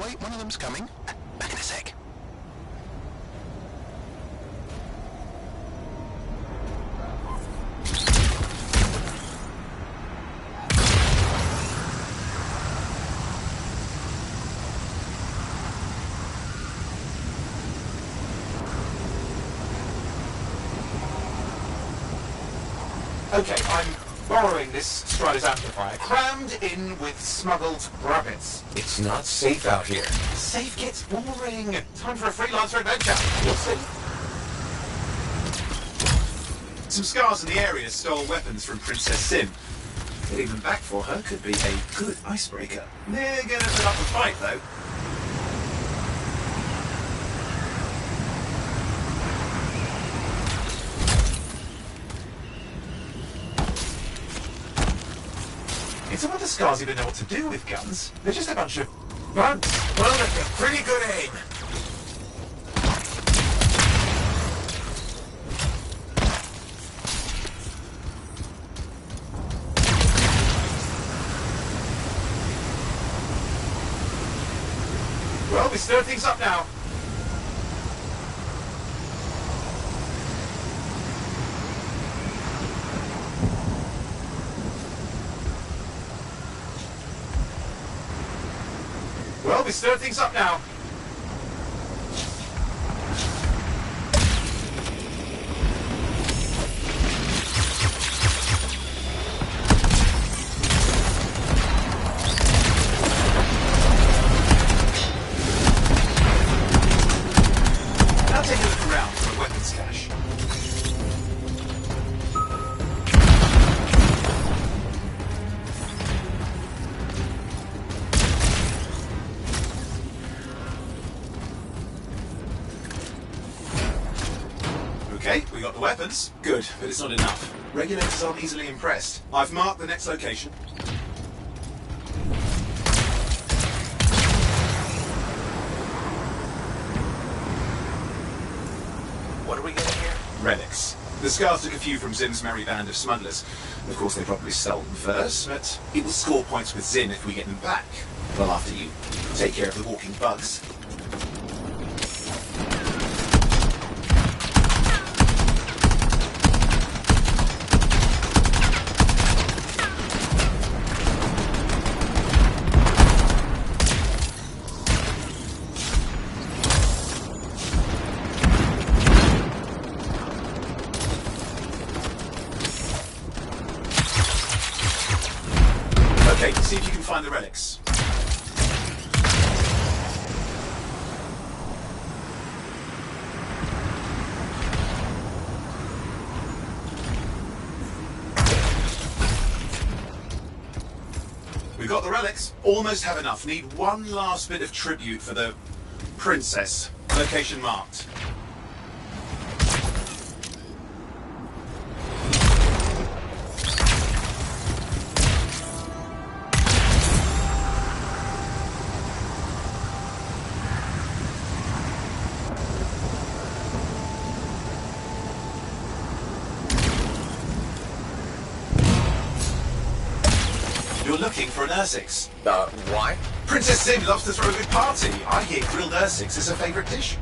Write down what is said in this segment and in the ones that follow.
Wait, one of them's coming. Back in a sec. Okay, I'm borrowing this Strider's amplifier, crammed in with smuggled rabbits. It's not safe out here. Safe gets boring. Time for a freelancer adventure. You'll see. Some scars in the area stole weapons from Princess Sim. Getting them back for her could be a good icebreaker. They're gonna put up a fight, though. It's a wonder Scars even know what to do with guns. They're just a bunch of bugs. Well, that's a pretty good aim. Well, we stir things up now. Well, we stir things up now. Now take a look around for a weapons cache. Okay, we got the weapons. Good, but it's not enough. Regulators aren't easily impressed. I've marked the next location. What are we getting here? Relics. The Scars took a few from Zim's merry band of smugglers. Of course, they probably stole them first, but it will score points with Zim if we get them back. Well, after you take care of the walking bugs. Okay, see if you can find the relics. We got the relics. Almost have enough. Need one last bit of tribute for the princess. Location marked. You're looking for an Ursix. Why? Princess Sim loves to throw a good party. I hear grilled Ursix is her favourite dish.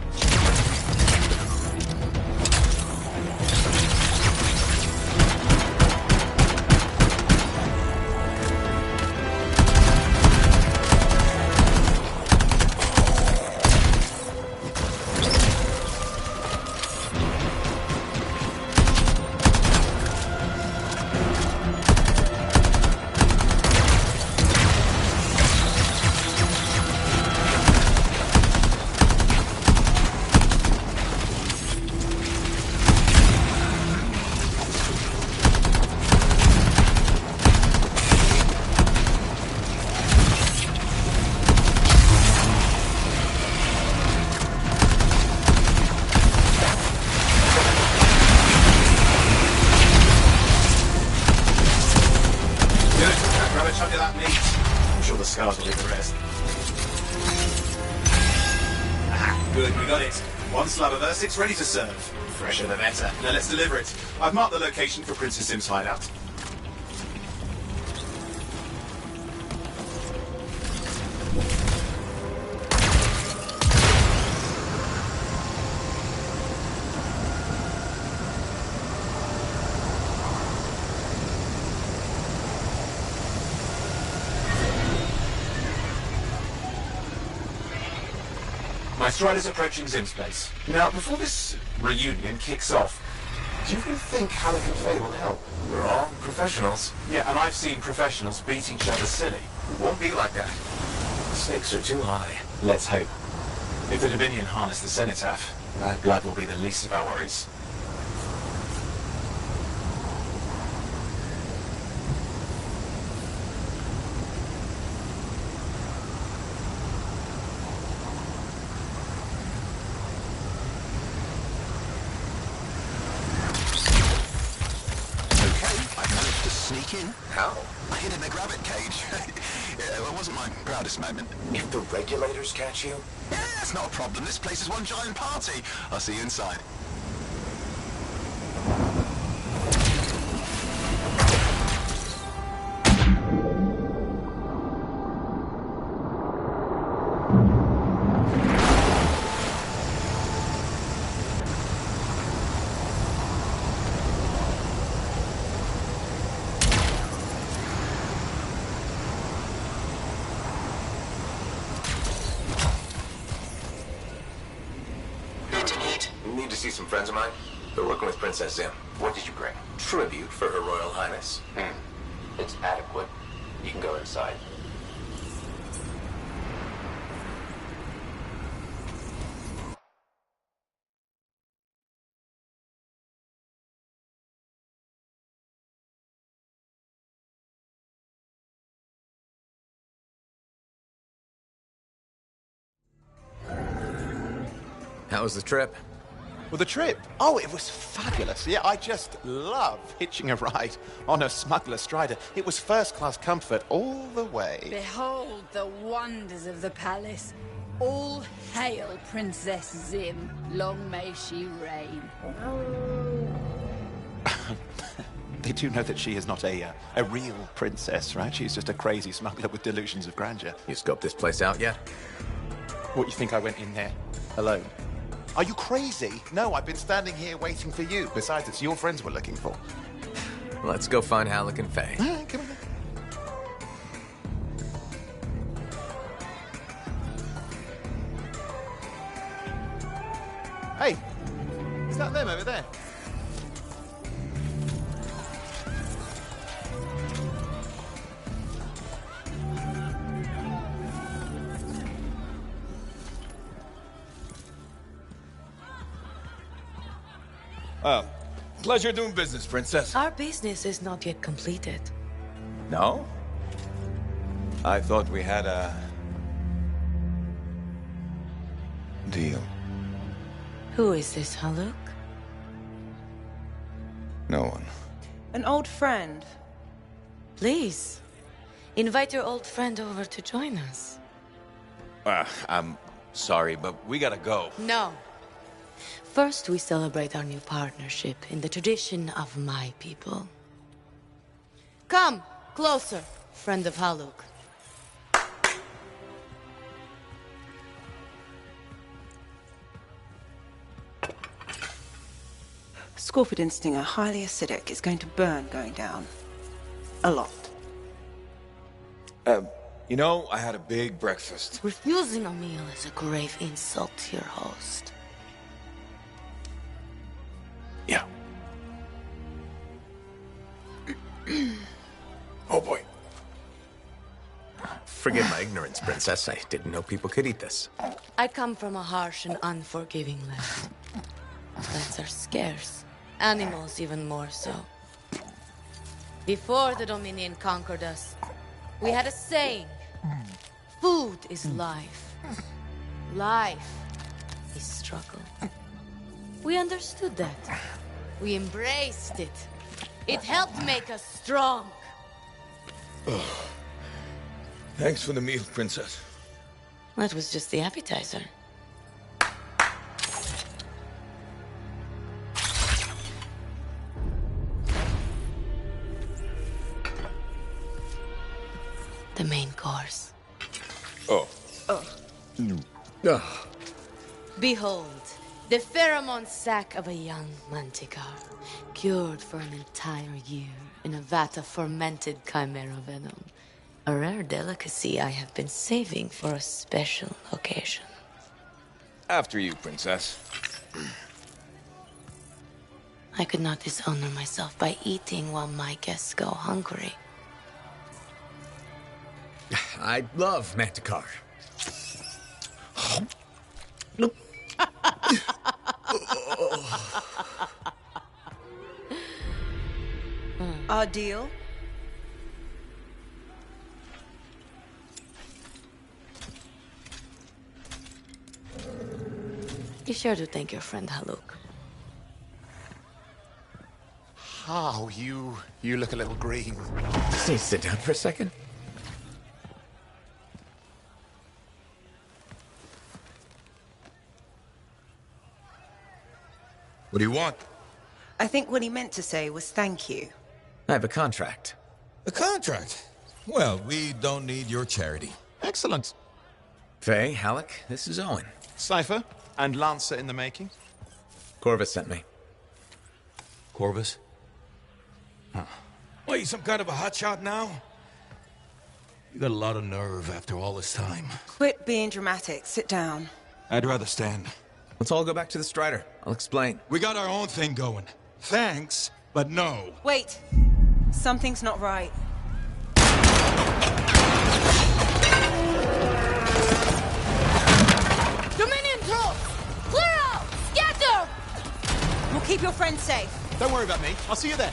Scars will leave the rest. Aha, good, we got it. One slab of Ursix ready to serve. Fresher the better. Now let's deliver it. I've marked the location for Princess Sim's hideout. My strider's approaching Zim's place. Now, before this reunion kicks off, do you really think Halleck and Faye will help? We're all professionals. Yeah, and I've seen professionals beat each other silly. It won't be like that. The stakes are too high. Let's hope. If the Dominion harness the Cenotaph, that blood will be the least of our worries. Sneak in. How? I hid in the rabbit cage. Yeah, it wasn't my proudest moment. If the regulators catch you? Yeah, it's not a problem. This place is one giant party. I'll see you inside. Need to see some friends of mine. They're working with Princess Zim. What did you bring? Tribute for Her Royal Highness. It's adequate. You can go inside. How was the trip? Well, the trip? Oh, it was fabulous. Yeah, I just love hitching a ride on a smuggler strider. It was first-class comfort all the way. Behold the wonders of the palace. All hail Princess Zim. Long may she reign. They do know that she is not a real princess, right? She's just a crazy smuggler with delusions of grandeur. You scoped this place out yet? What, you think I went in there alone? Are you crazy? No, I've been standing here waiting for you. Besides, it's your friends we're looking for. Let's go find Halleck and Faye. Come on. Hey, is that them over there? Oh, pleasure doing business, Princess. Our business is not yet completed. No? I thought we had a deal. Who is this, Haluk? No one. An old friend. Please, invite your old friend over to join us. I'm sorry, but we gotta go. No. First, we celebrate our new partnership in the tradition of my people. Come, closer, friend of Haluk. Scorpidin stinger, highly acidic. It's going to burn going down. A lot. You know, I had a big breakfast. Refusing a meal is a grave insult to your host. Yeah. Oh boy. Forgive my ignorance, Princess. I didn't know people could eat this. I come from a harsh and unforgiving land. Plants are scarce. Animals even more so. Before the Dominion conquered us, we had a saying. Food is life. Life is struggle. We understood that. We embraced it. It helped make us strong. Thanks for the meal, Princess. That was just the appetizer. The main course. Oh. Behold, the pheromone sac of a young manticore, cured for an entire year in a vat of fermented chimera venom. A rare delicacy I have been saving for a special occasion. After you, Princess. I could not dishonor myself by eating while my guests go hungry. I love Manticore. Our deal? Be sure to thank your friend Haluk. Oh, you look a little green. Please sit down for a second. What do you want? I think what he meant to say was thank you. I have a contract. A contract? Well, we don't need your charity. Excellent. Faye, Halleck, this is Owen. Cypher and Lancer in the making. Corvus sent me. Corvus? Huh. What, you some kind of a hotshot now? You got a lot of nerve after all this time. Quit being dramatic. Sit down. I'd rather stand. Let's all go back to the Strider. I'll explain. We got our own thing going. Thanks, but no. Wait. Something's not right. Dominion troops! Clear out! Scatter! We'll keep your friends safe. Don't worry about me. I'll see you there.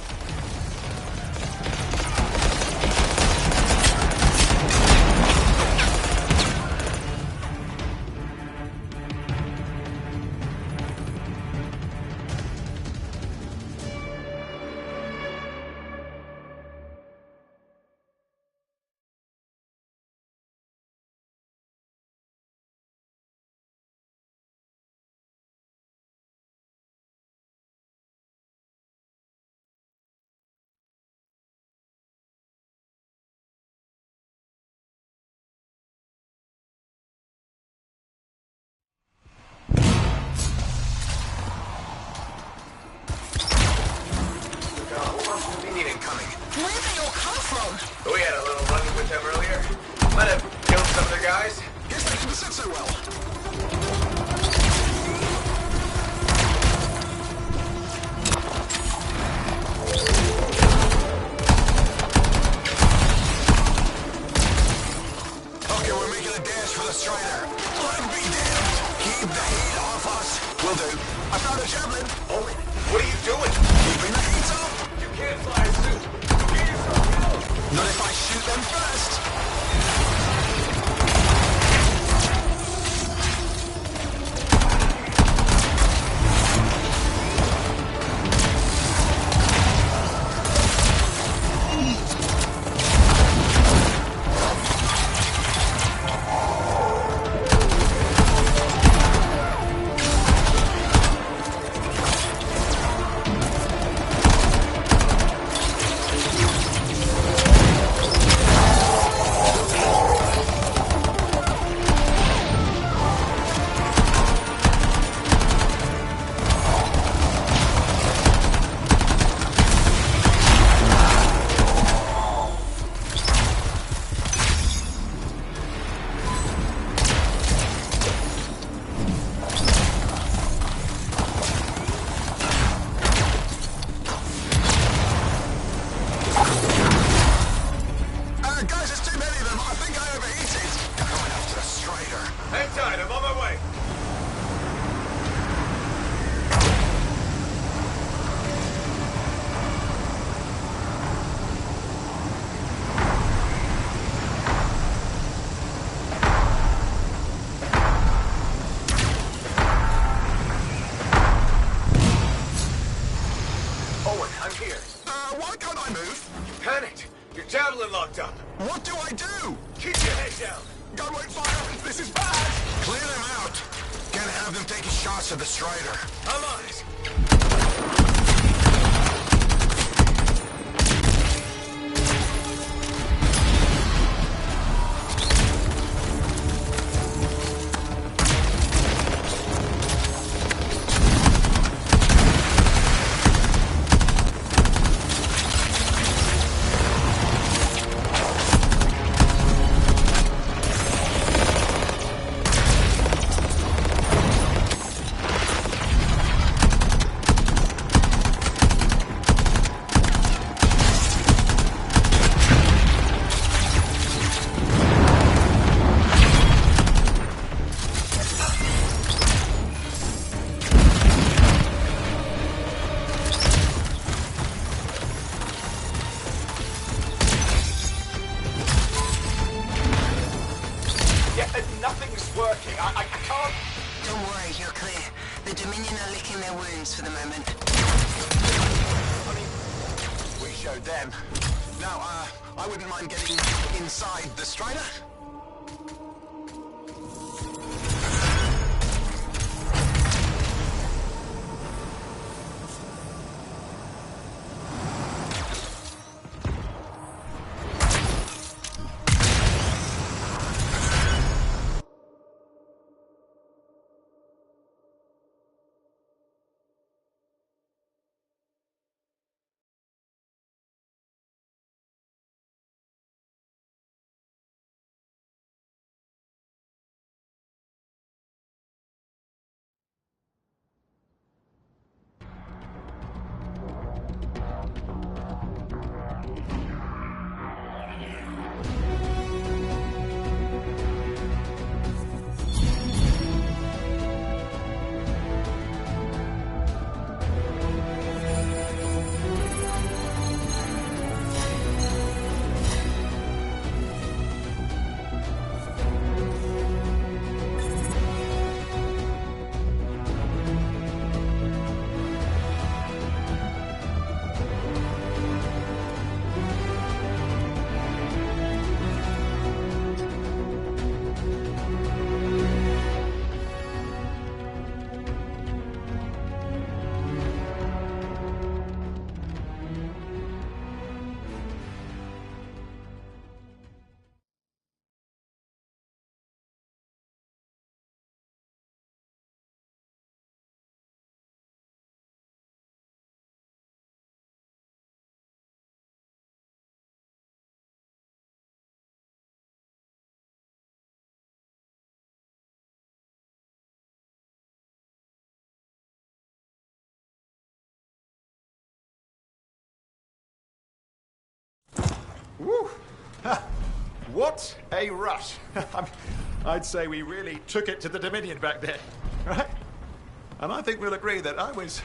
We had a little run with them earlier. Might have killed some of the guys. Guess they couldn't sit so well. Okay, we're making a dash for the Strider. Blood be damned. Keep the heat off us. Will do. I found a javelin. Owen, what are you doing? Keeping the heat up. You can't fly a suit. Get yourself killed. Not if I shoot them first. Guys, there's too many of them. I think I overheated. Going after the Strider. Hang tight, I'm on my way. Owen, I'm here. Why can't I move? You panicked. Your javelin locked up. What do I do? Keep your head down. Gun won't fire. This is bad. Clear them out. Can't have them taking shots at the Strider. I'm on it. Nothing's working. I can't... Don't worry, you're clear. The Dominion are licking their wounds for the moment. I mean, we showed them. Now, I wouldn't mind getting inside the Strider. Woo! Ha. What a rush! I'd say we really took it to the Dominion back there, right? And I think we'll agree that I was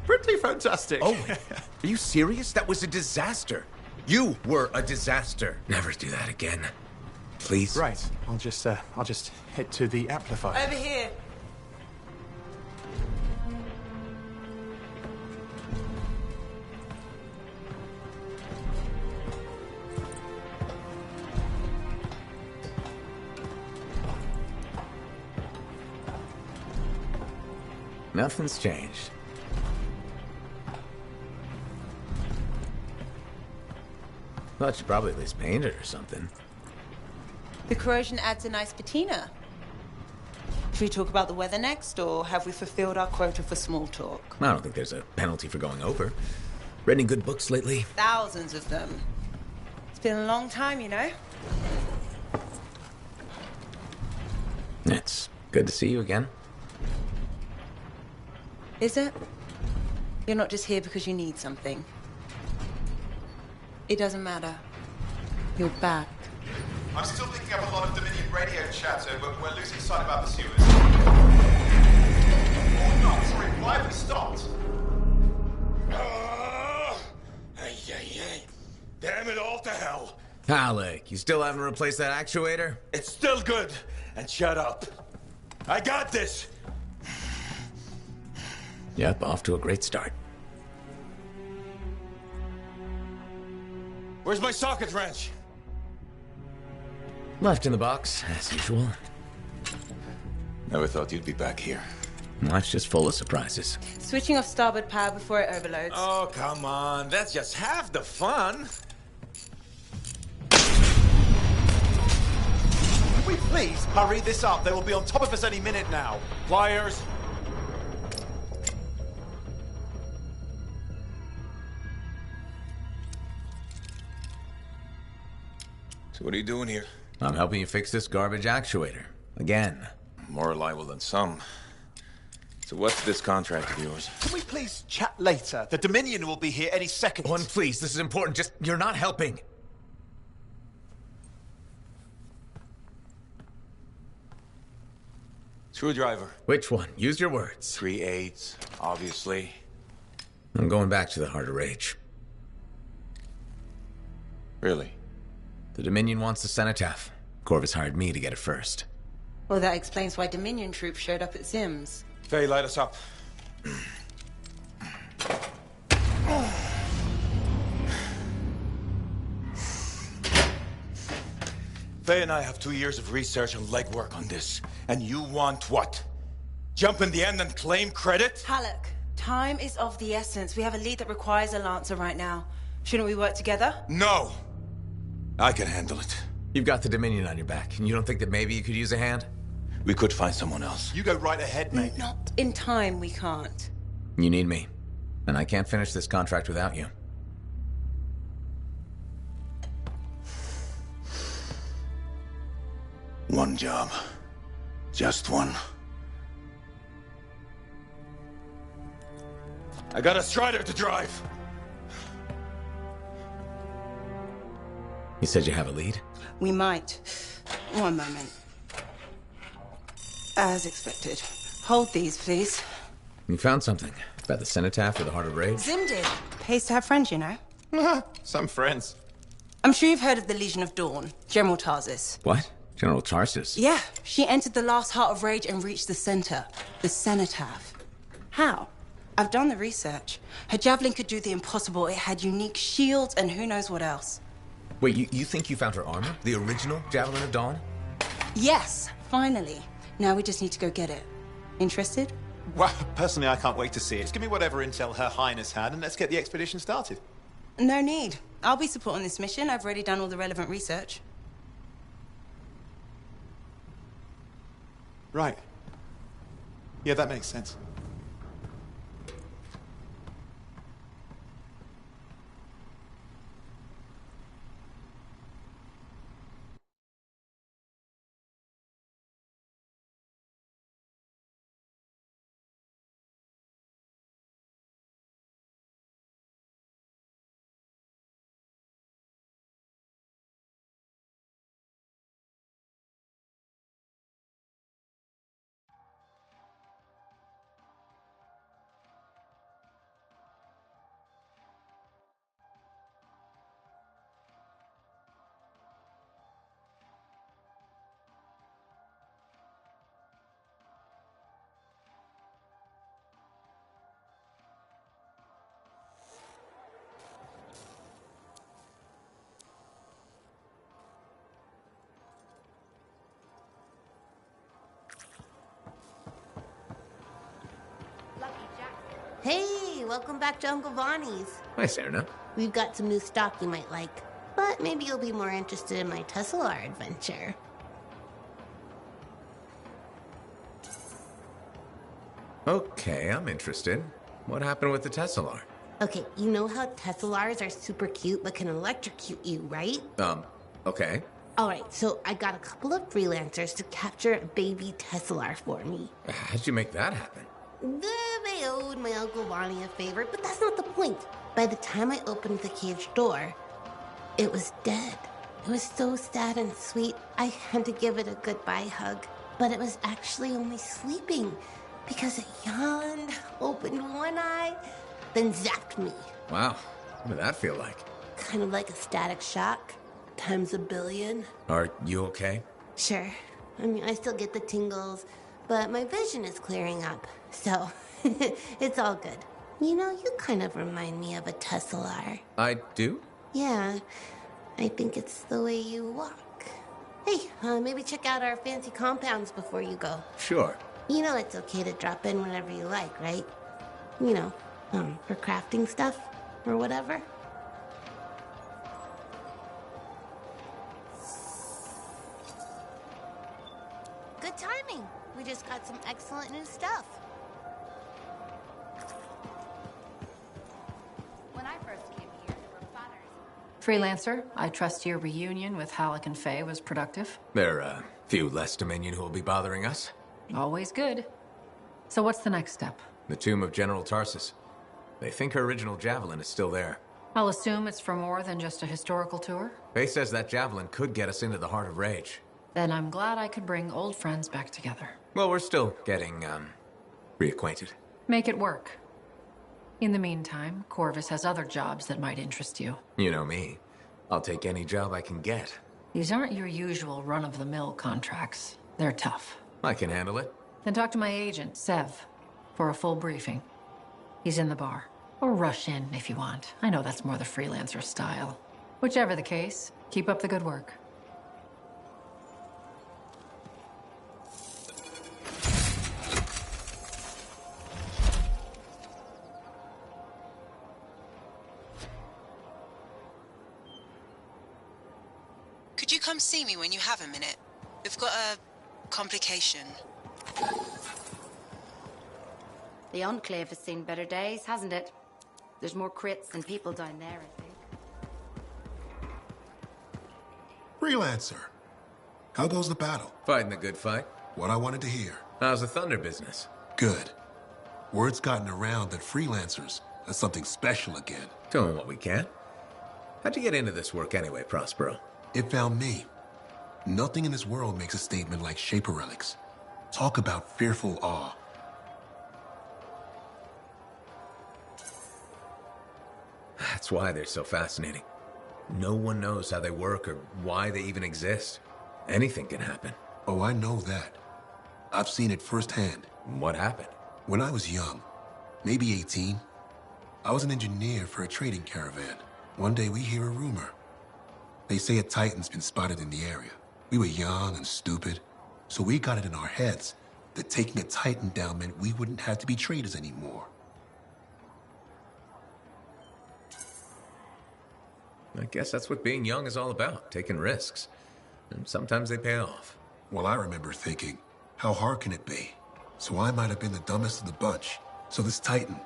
pretty fantastic. Oh, are you serious? That was a disaster. You were a disaster. Never do that again. Please? Right. I'll just head to the amplifier. Over here. Nothing's changed. Thought you probably at least painted or something. The corrosion adds a nice patina. Should we talk about the weather next, or have we fulfilled our quota for small talk? I don't think there's a penalty for going over. Read any good books lately? Thousands of them. It's been a long time, you know? It's good to see you again. Is it? You're not just here because you need something. It doesn't matter. You're back. I'm still picking up a lot of Dominion radio chatter, but we're losing sight of our pursuers. Oh, no, sorry, why have we stopped? Damn it all to hell. Alec, you still haven't replaced that actuator? It's still good. And shut up. I got this. Yep, off to a great start. Where's my socket wrench? Left in the box, as usual. Never thought you'd be back here. Life's just full of surprises. Switching off starboard power before it overloads. Oh, come on. That's just half the fun. Can we please hurry this up? They will be on top of us any minute now. Pliers. So what are you doing here? I'm helping you fix this garbage actuator. Again. More reliable than some. So what's this contract of yours? Can we please chat later? The Dominion will be here any second. One, please, this is important. Just, you're not helping. Screwdriver. Which one? Use your words. 3/8, obviously. I'm going back to the Heart of Rage. Really? The Dominion wants the cenotaph. Corvus hired me to get it first. Well, that explains why Dominion troops showed up at Zim's. Faye, light us up. Faye and I have 2 years of research and legwork on this. And you want what? Jump in the end and claim credit? Halleck, time is of the essence. We have a lead that requires a Lancer right now. Shouldn't we work together? No! I can handle it. You've got the Dominion on your back, and you don't think that maybe you could use a hand? We could find someone else. You go right ahead, mate. Not in time, we can't. You need me, and I can't finish this contract without you. One job. Just one. I got a Strider to drive. You said you have a lead? We might. One moment. As expected. Hold these, please. You found something about the cenotaph or the Heart of Rage? Zim did. Pays to have friends, you know. Some friends. I'm sure you've heard of the Legion of Dawn, General Tarsus. What? General Tarsus? Yeah, she entered the last Heart of Rage and reached the center, the cenotaph. How? I've done the research. Her javelin could do the impossible. It had unique shields and who knows what else. Wait, you think you found her armor? The original Javelin of Dawn? Yes, finally. Now we just need to go get it. Interested? Well, personally, I can't wait to see it. Just give me whatever intel Her Highness had, and let's get the expedition started. No need. I'll be supporting this mission. I've already done all the relevant research. Right. Yeah, that makes sense. Hey, welcome back to Uncle Bonnie's. Hi, Serena. We've got some new stock you might like, but maybe you'll be more interested in my Tesla adventure. Okay, I'm interested. What happened with the Tesla? Okay, you know how Teslars are super cute but can electrocute you, right? Okay. Alright, so I got a couple of freelancers to capture a baby Tesla for me. How'd you make that happen? They owed my Uncle Bonnie a favor, but that's not the point. By the time I opened the cage door, it was dead. It was so sad and sweet, I had to give it a goodbye hug. But it was actually only sleeping, because it yawned, opened one eye, then zapped me. Wow, what did that feel like? Kind of like a static shock, times a billion. Are you okay? Sure. I mean, I still get the tingles, but my vision is clearing up, so it's all good. You know, you kind of remind me of a Tesla. I do? Yeah, I think it's the way you walk. Hey, maybe check out our fancy compounds before you go. Sure. You know it's okay to drop in whenever you like, right? You know, for crafting stuff or whatever. Good timing. We just got some excellent new stuff. When I first came here, there were platters. Freelancer, I trust your reunion with Halleck and Faye was productive. There are a few less Dominion who will be bothering us. Always good. So what's the next step? The tomb of General Tarsus. They think her original javelin is still there. I'll assume it's for more than just a historical tour? Faye says that javelin could get us into the Heart of Rage. Then I'm glad I could bring old friends back together. Well, we're still getting, reacquainted. Make it work. In the meantime, Corvus has other jobs that might interest you. You know me. I'll take any job I can get. These aren't your usual run-of-the-mill contracts. They're tough. I can handle it. Then talk to my agent, Sev, for a full briefing. He's in the bar. Or rush in if you want. I know that's more the freelancer style. Whichever the case, keep up the good work. Could you come see me when you have a minute? We've got a complication. The Enclave has seen better days, hasn't it? There's more crits than people down there, I think. Freelancer. How goes the battle? Fighting the good fight. What I wanted to hear. How's the Thunder business? Good. Word's gotten around that freelancers are something special again. Doing what we can. How'd you get into this work anyway, Prospero? It found me. Nothing in this world makes a statement like Shaper relics. Talk about fearful awe. That's why they're so fascinating. No one knows how they work or why they even exist. Anything can happen. Oh, I know that. I've seen it firsthand. What happened? When I was young, maybe 18, I was an engineer for a trading caravan. One day we hear a rumor. They say a Titan's been spotted in the area. We were young and stupid, so we got it in our heads that taking a Titan down meant we wouldn't have to be traders anymore. I guess that's what being young is all about, taking risks. And sometimes they pay off. Well, I remember thinking, how hard can it be? So I might have been the dumbest of the bunch. So this Titan,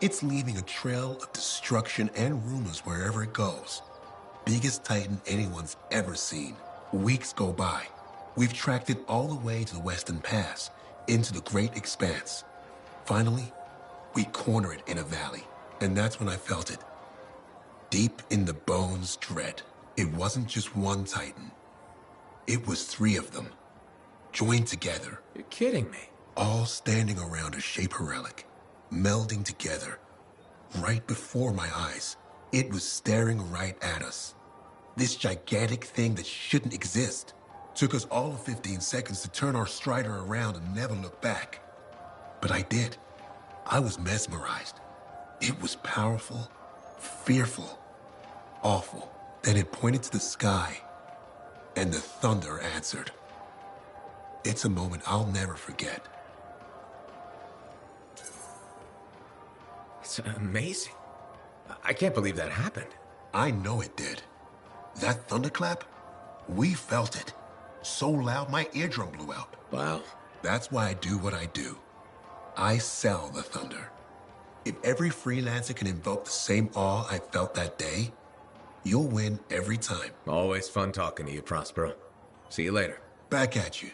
it's leaving a trail of destruction and rumors wherever it goes. Biggest Titan anyone's ever seen. Weeks go by. We've tracked it all the way to the Western Pass, into the Great Expanse. Finally, we corner it in a valley. And that's when I felt it. Deep in the bones, dread. It wasn't just one Titan. It was 3 of them, joined together. You're kidding me. All standing around a Shaper relic, melding together. Right before my eyes, it was staring right at us. This gigantic thing that shouldn't exist. Took us all of 15 seconds to turn our Strider around and never look back. But I did. I was mesmerized. It was powerful, fearful, awful. Then it pointed to the sky, and the thunder answered. It's a moment I'll never forget. It's amazing. I can't believe that happened. I know it did. That thunderclap, we felt it. So loud my eardrum blew out. Wow. That's why I do what I do. I sell the thunder. If every freelancer can invoke the same awe I felt that day, you'll win every time. Always fun talking to you, Prospero. See you later. Back at you.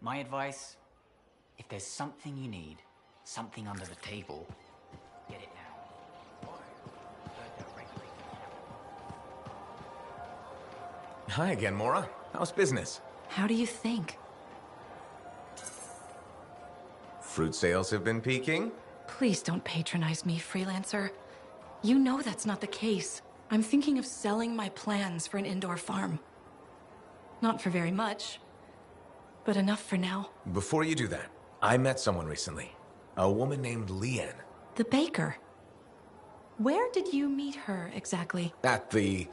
My advice, if there's something you need, something under the table, get it now. Hi again, Mora. How's business? How do you think? Fruit sales have been peaking? Please don't patronize me, freelancer. You know that's not the case. I'm thinking of selling my plans for an indoor farm. Not for very much, but enough for now. Before you do that, I met someone recently. A woman named Leanne. The baker. Where did you meet her exactly? At the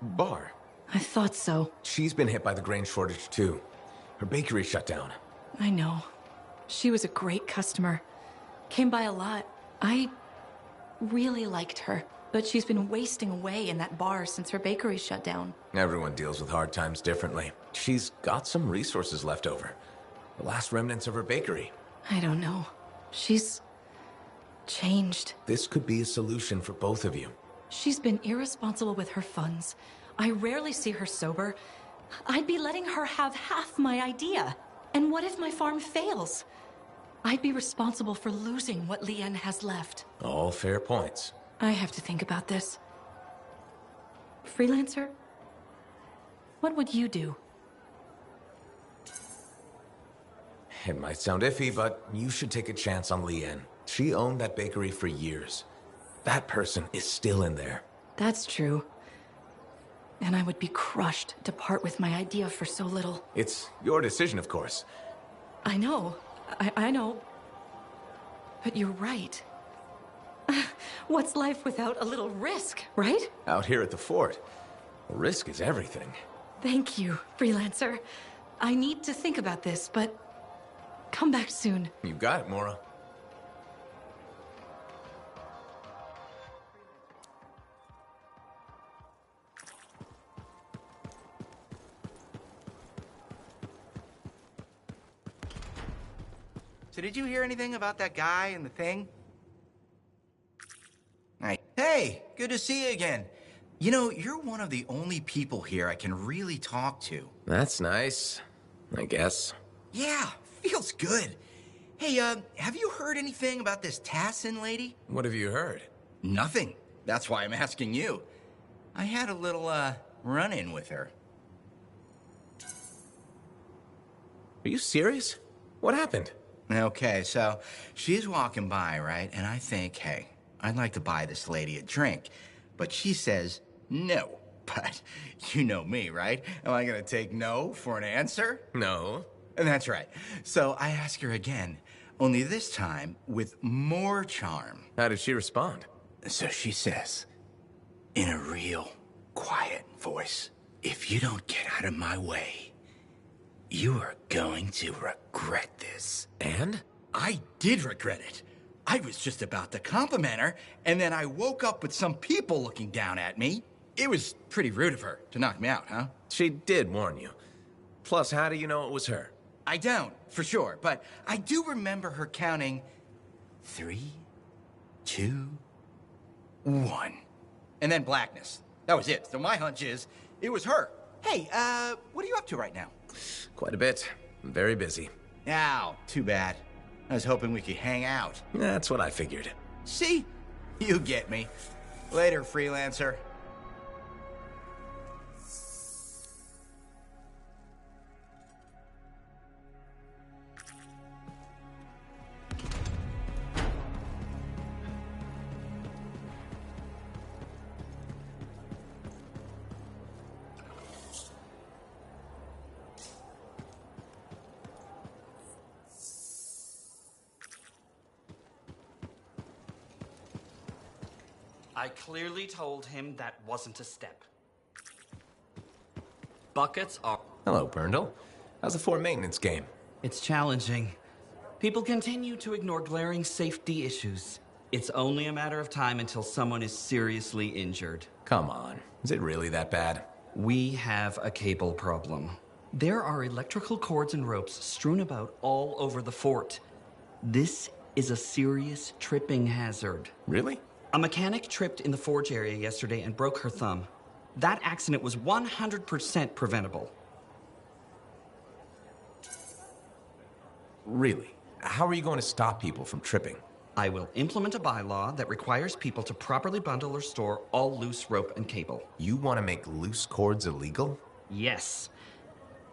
bar. I thought so. She's been hit by the grain shortage too. Her bakery shut down. I know. She was a great customer. Came by a lot. I really liked her. But she's been wasting away in that bar since her bakery shut down. Everyone deals with hard times differently. She's got some resources left over. The last remnants of her bakery. I don't know. She's changed. This could be a solution for both of you. She's been irresponsible with her funds. I rarely see her sober. I'd be letting her have half my idea. And what if my farm fails? I'd be responsible for losing what Leanne has left. All fair points. I have to think about this. Freelancer? What would you do? It might sound iffy, but you should take a chance on Leanne. She owned that bakery for years. That person is still in there. That's true. And I would be crushed to part with my idea for so little. It's your decision, of course. I know. I know. But you're right. What's life without a little risk, right? Out here at the fort, risk is everything. Thank you, Freelancer. I need to think about this, but come back soon. You got it, Mora. So did you hear anything about that guy and the thing? Hey, good to see you again. You know, you're one of the only people here I can really talk to. That's nice, I guess. Yeah, feels good. Hey, have you heard anything about this Tassin lady? What have you heard? Nothing. That's why I'm asking you. I had a little, run-in with her. Are you serious? What happened? Okay, so she's walking by, right? And I think, hey, I'd like to buy this lady a drink. But she says no. But you know me, right? Am I gonna take no for an answer? No. And that's right. So I ask her again, only this time with more charm. How did she respond? So she says, in a real quiet voice, if you don't get out of my way, you are going to regret this. And? I did regret it. I was just about to compliment her, and then I woke up with some people looking down at me. It was pretty rude of her to knock me out, huh? She did warn you. Plus, how do you know it was her? I don't, for sure, but I do remember her counting 3, 2, 1. And then blackness. That was it. So my hunch is, it was her. Hey, what are you up to right now? Quite a bit. I'm very busy. Ow, too bad. I was hoping we could hang out. That's what I figured. See? You get me. Later, freelancer. I clearly told him that wasn't a step. Buckets are... Hello, Burndle. How's the fort maintenance game? It's challenging. People continue to ignore glaring safety issues. It's only a matter of time until someone is seriously injured. Come on. Is it really that bad? We have a cable problem. There are electrical cords and ropes strewn about all over the fort. This is a serious tripping hazard. Really? A mechanic tripped in the forge area yesterday and broke her thumb. That accident was 100% preventable. Really? How are you going to stop people from tripping? I will implement a bylaw that requires people to properly bundle or store all loose rope and cable. You want to make loose cords illegal? Yes.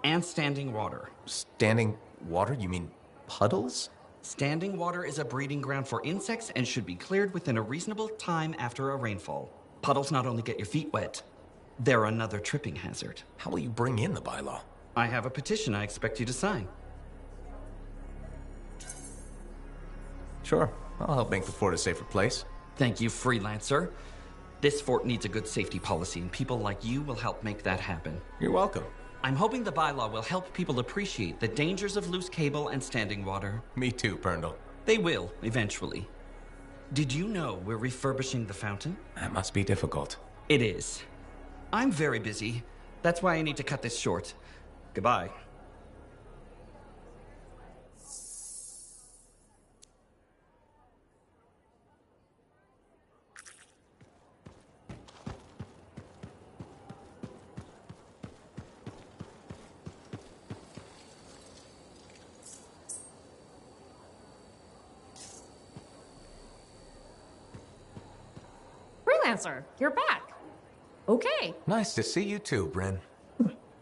And standing water. Standing water? You mean puddles? Standing water is a breeding ground for insects and should be cleared within a reasonable time after a rainfall. Puddles not only get your feet wet, they're another tripping hazard. How will you bring in the bylaw? I have a petition I expect you to sign. Sure. I'll help make the fort a safer place. Thank you, freelancer. This fort needs a good safety policy, and people like you will help make that happen. You're welcome. I'm hoping the bylaw will help people appreciate the dangers of loose cable and standing water. Me too, Burndle. They will, eventually. Did you know we're refurbishing the fountain? That must be difficult. It is. I'm very busy. That's why I need to cut this short. Goodbye. Freelancer, you're back. Okay. Nice to see you too, Bryn.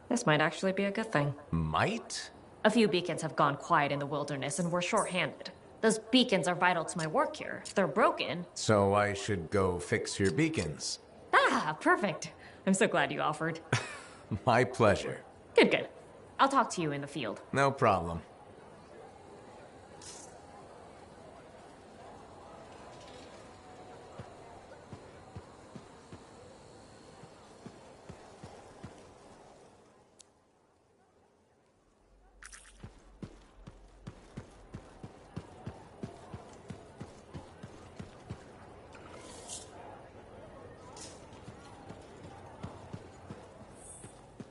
This might actually be a good thing. Might? A few beacons have gone quiet in the wilderness, and we're short-handed. Those beacons are vital to my work here. If they're broken... So I should go fix your beacons. Ah, perfect. I'm so glad you offered. My pleasure. Good, good. I'll talk to you in the field. No problem.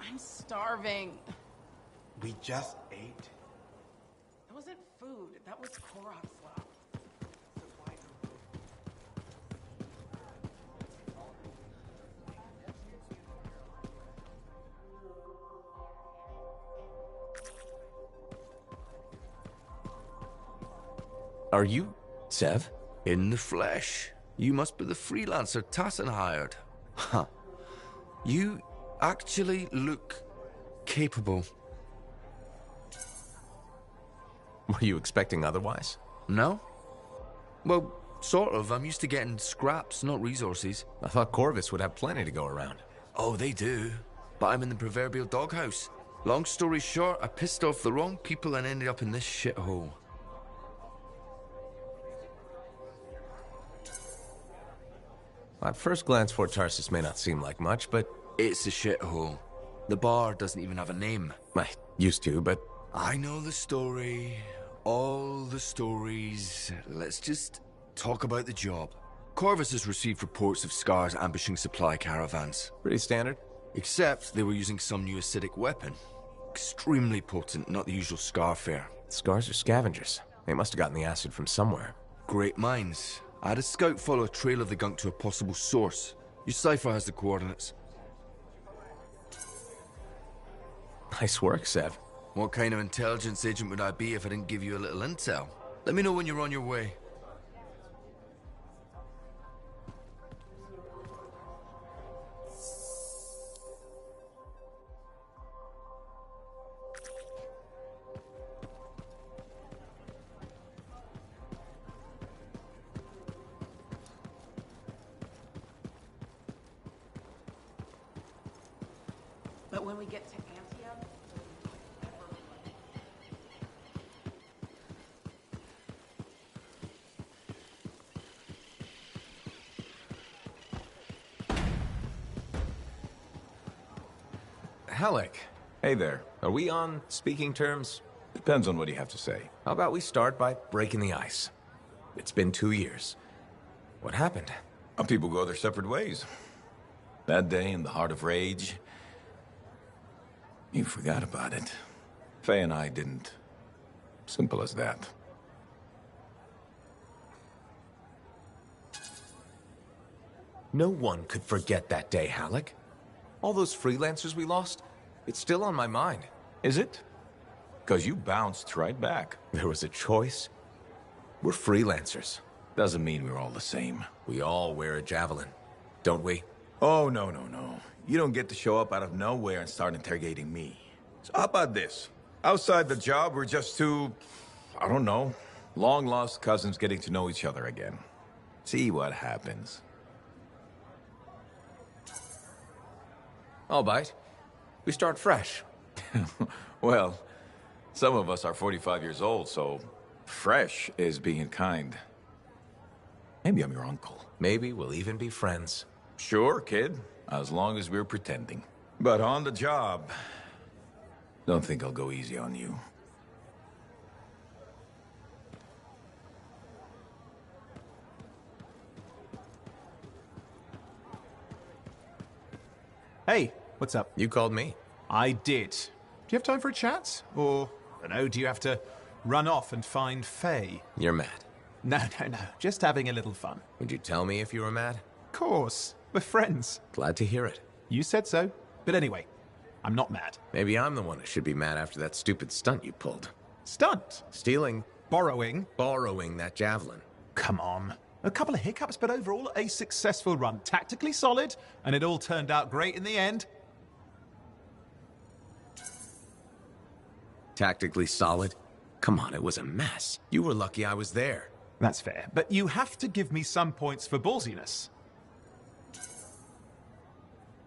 I'm starving. We just ate. That wasn't food. That was Korok slop. Are you Sev? In the flesh. You must be the freelancer Tassin hired. Huh. You actually look capable. Were you expecting otherwise? No? Well, sort of. I'm used to getting scraps, not resources. I thought Corvus would have plenty to go around. Oh, they do. But I'm in the proverbial doghouse. Long story short, I pissed off the wrong people and ended up in this shithole. At first glance, Fort Tarsus may not seem like much, but... It's a shithole. The bar doesn't even have a name. I used to, but... I know the story. All the stories. Let's just talk about the job. Corvus has received reports of Scars ambushing supply caravans. Pretty standard. Except they were using some new acidic weapon. Extremely potent, not the usual Scar fare. Scars are scavengers. They must have gotten the acid from somewhere. Great minds. I had a scout follow a trail of the gunk to a possible source. Your cipher has the coordinates. Nice work, Sev. What kind of intelligence agent would I be if I didn't give you a little intel? Let me know when you're on your way. But when we get to Antioch... Halleck. Hey there. Are we on speaking terms? Depends on what you have to say. How about we start by breaking the ice? It's been 2 years. What happened? People go their separate ways. That day in the heart of rage, you forgot about it. Faye and I didn't. Simple as that. No one could forget that day, Halleck. All those freelancers we lost, it's still on my mind. Is it? Because you bounced right back. There was a choice. We're freelancers. Doesn't mean we're all the same. We all wear a javelin, don't we? Oh, no. You don't get to show up out of nowhere and start interrogating me. So how about this? Outside the job, we're just two, I don't know, long-lost cousins getting to know each other again. See what happens. I'll bite. We start fresh. Well, some of us are 45 years old, so fresh is being kind. Maybe I'm your uncle. Maybe we'll even be friends. Sure, kid. As long as we're pretending. But on the job, don't think I'll go easy on you. Hey, what's up? You called me. I did. Do you have time for a chat? Or, I don't know, do you have to run off and find Faye? You're mad. No. Just having a little fun. Would you tell me if you were mad? Of course. We're friends. Glad to hear it. You said so. But anyway, I'm not mad. Maybe I'm the one who should be mad after that stupid stunt you pulled. Stunt? Stealing. Borrowing that javelin. Come on. A couple of hiccups, but overall a successful run. Tactically solid, and it all turned out great in the end. Tactically solid? Come on, it was a mess. You were lucky I was there. That's fair, but you have to give me some points for ballsiness.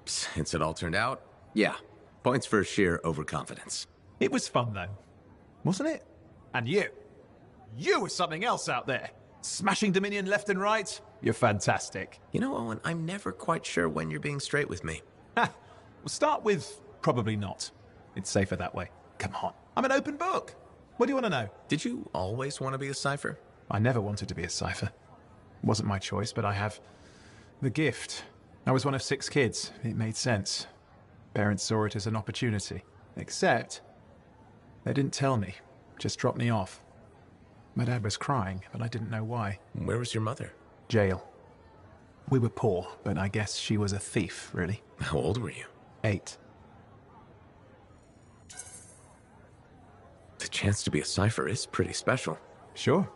Since it all turned out, yeah. Points for sheer overconfidence. It was fun, though. Wasn't it? And you. You were something else out there. Smashing Dominion left and right. You're fantastic. You know, Owen, I'm never quite sure when you're being straight with me. Ha! We'll start with probably not. It's safer that way. Come on. I'm an open book. What do you want to know? Did you always want to be a cipher? I never wanted to be a cipher. It wasn't my choice, but I have the gift. I was one of 6 kids. It made sense. Parents saw it as an opportunity. Except, they didn't tell me. Just dropped me off. My dad was crying, but I didn't know why. Where was your mother? Jail. We were poor, but I guess she was a thief, really. How old were you? 8. The chance to be a cipher is pretty special. Sure.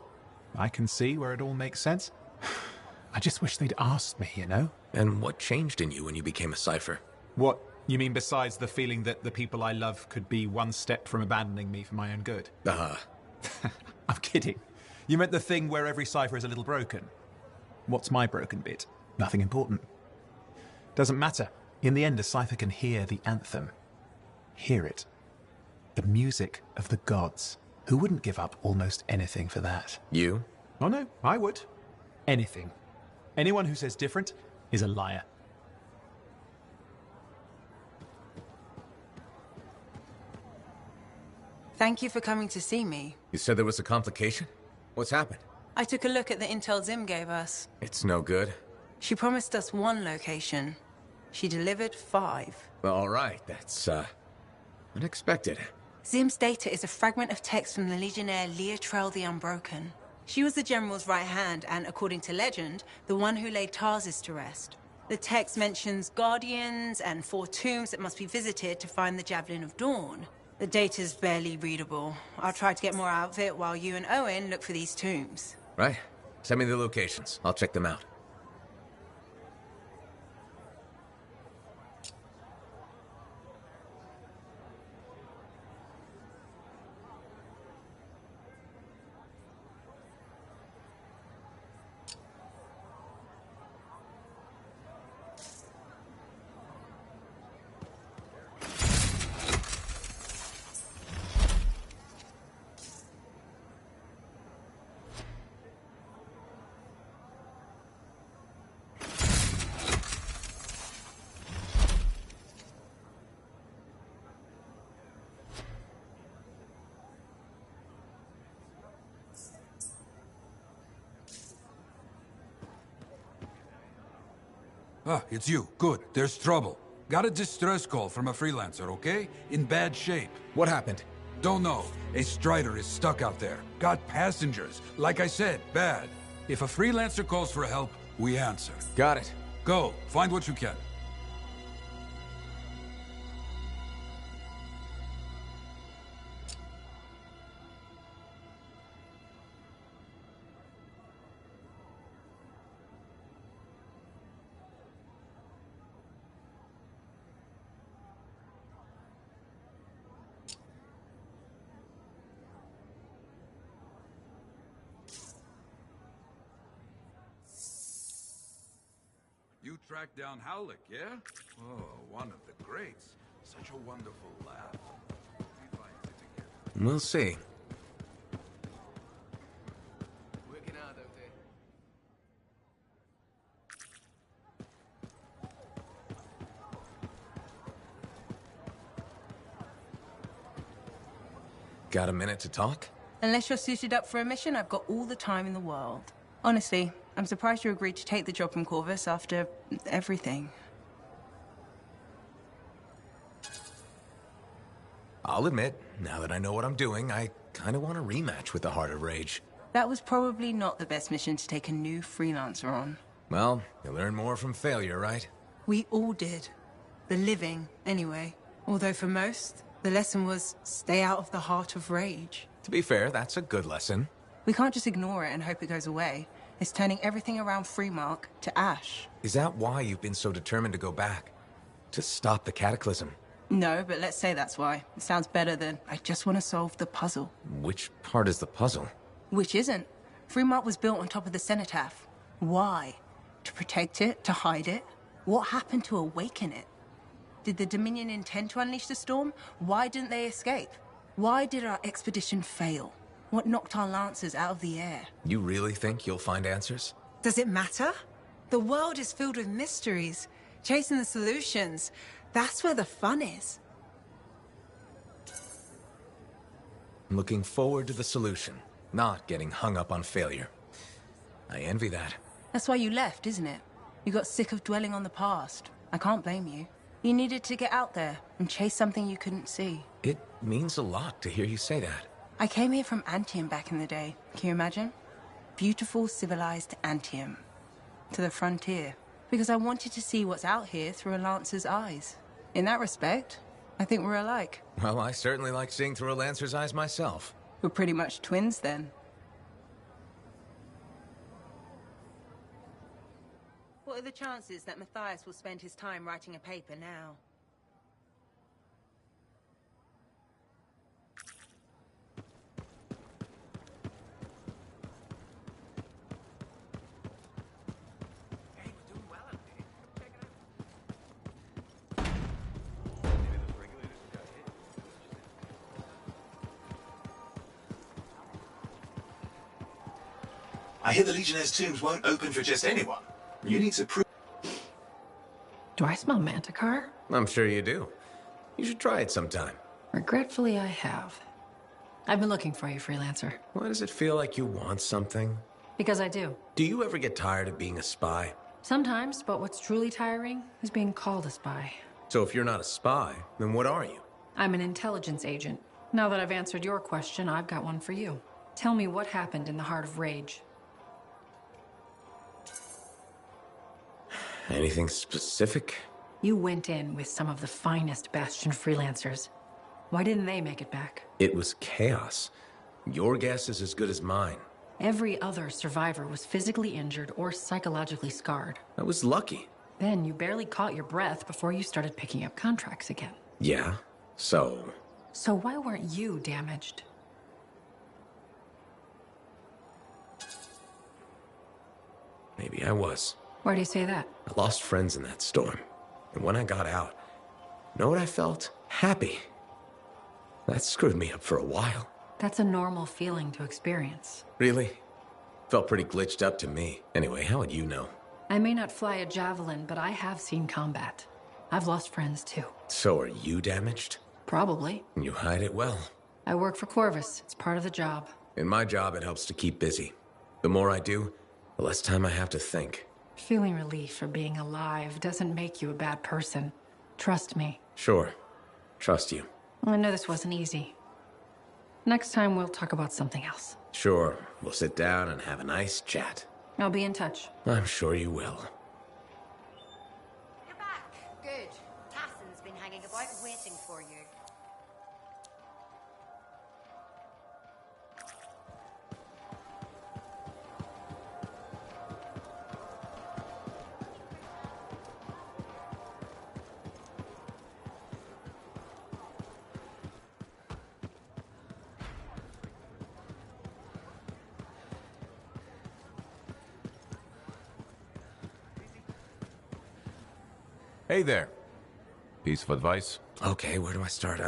I can see where it all makes sense. I just wish they'd asked me, you know? And what changed in you when you became a cipher? What? You mean besides the feeling that the people I love could be one step from abandoning me for my own good? I'm kidding. You meant the thing where every cipher is a little broken. What's my broken bit? Nothing important. Doesn't matter. In the end, a cipher can hear the anthem. Hear it. The music of the gods. Who wouldn't give up almost anything for that? You? Oh no, I would. Anything. Anyone who says different is a liar. Thank you for coming to see me. You said there was a complication? What's happened? I took a look at the intel Zim gave us. It's no good. She promised us 1 location. She delivered 5. All right, that's, unexpected. Zim's data is a fragment of text from the Legionnaire Leotrel the Unbroken. She was the General's right hand and, according to legend, the one who laid Tarsus to rest. The text mentions guardians and 4 tombs that must be visited to find the Javelin of Dawn. The data's barely readable. I'll try to get more out of it while you and Owen look for these tombs. Right. Send me the locations. I'll check them out. Ah, it's you. Good. There's trouble. Got a distress call from a freelancer, okay? In bad shape. What happened? Don't know. A Strider is stuck out there. Got passengers. Like I said, bad. If a freelancer calls for help, we answer. Got it. Go. Find what you can. You tracked down Howlick, yeah? Oh, one of the greats. Such a wonderful laugh. We'll see. Got a minute to talk? Unless you're suited up for a mission, I've got all the time in the world. Honestly, I'm surprised you agreed to take the job from Corvus after everything. I'll admit, now that I know what I'm doing, I kind of want a rematch with the Heart of Rage. That was probably not the best mission to take a new freelancer on. Well, you learn more from failure, right? We all did. The living, anyway. Although for most, the lesson was stay out of the Heart of Rage. To be fair, that's a good lesson. We can't just ignore it and hope it goes away. It's turning everything around Freemark to ash. Is that why you've been so determined to go back? To stop the cataclysm? No, but let's say that's why. It sounds better than, I just want to solve the puzzle. Which part is the puzzle? Which isn't. Fremont was built on top of the cenotaph. Why? To protect it? To hide it? What happened to awaken it? Did the Dominion intend to unleash the storm? Why didn't they escape? Why did our expedition fail? What knocked our lancers out of the air? You really think you'll find answers? Does it matter? The world is filled with mysteries. Chasing the solutions, that's where the fun is. I'm looking forward to the solution, not getting hung up on failure. I envy that. That's why you left, isn't it? You got sick of dwelling on the past. I can't blame you. You needed to get out there and chase something you couldn't see. It means a lot to hear you say that. I came here from Antium back in the day. Can you imagine? Beautiful, civilized Antium. To the frontier. Because I wanted to see what's out here through a Lancer's eyes. In that respect, I think we're alike. Well, I certainly like seeing through a Lancer's eyes myself. We're pretty much twins then. What are the chances that Matthias will spend his time writing a paper now? I hear the Legionnaire's tombs won't open for just anyone. You need to prove... Do I smell Manticore? I'm sure you do. You should try it sometime. Regretfully, I have. I've been looking for you, freelancer. Why does it feel like you want something? Because I do. Do you ever get tired of being a spy? Sometimes, but what's truly tiring is being called a spy. So if you're not a spy, then what are you? I'm an intelligence agent. Now that I've answered your question, I've got one for you. Tell me what happened in the Heart of Rage. Anything specific? You went in with some of the finest Bastion freelancers. Why didn't they make it back? It was chaos. Your guess is as good as mine. Every other survivor was physically injured or psychologically scarred. I was lucky. Then you barely caught your breath before you started picking up contracts again. Yeah, so... So why weren't you damaged? Maybe I was. Why do you say that? I lost friends in that storm. And when I got out, you know what I felt? Happy. That screwed me up for a while. That's a normal feeling to experience. Really? Felt pretty glitched up to me. Anyway, how would you know? I may not fly a javelin, but I have seen combat. I've lost friends too. So are you damaged? Probably. You hide it well. I work for Corvus. It's part of the job. In my job, it helps to keep busy. The more I do, the less time I have to think. Feeling relief for being alive doesn't make you a bad person. Trust me. Sure. Trust you. I know this wasn't easy. Next time we'll talk about something else. Sure. We'll sit down and have a nice chat. I'll be in touch. I'm sure you will. You're back. Good. Tassin's been hanging about waiting for you. Hey there. Piece of advice? Okay, where do I start?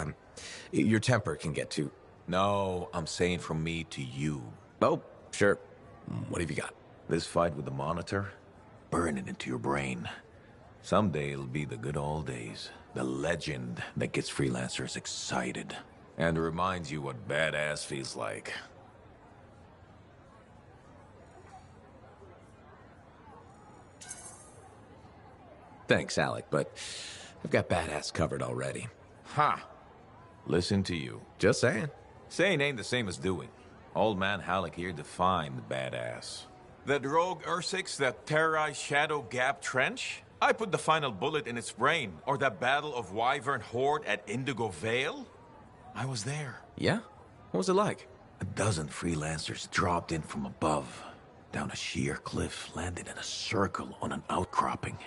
Your temper can get too... No, I'm saying from me to you. Oh, sure. What have you got? This fight with the Monitor, burn it into your brain. Someday it'll be the good old days. The legend that gets freelancers excited. And reminds you what badass feels like. Thanks, Alec, but I've got badass covered already. Ha! Listen to you. Just saying. Saying ain't the same as doing. Old man Halleck here defined the badass. That rogue Ursix that terrorized Shadow Gap Trench? I put the final bullet in its brain. Or that battle of Wyvern Horde at Indigo Vale? I was there. Yeah? What was it like? A dozen freelancers dropped in from above. Down a sheer cliff, landed in a circle on an outcropping.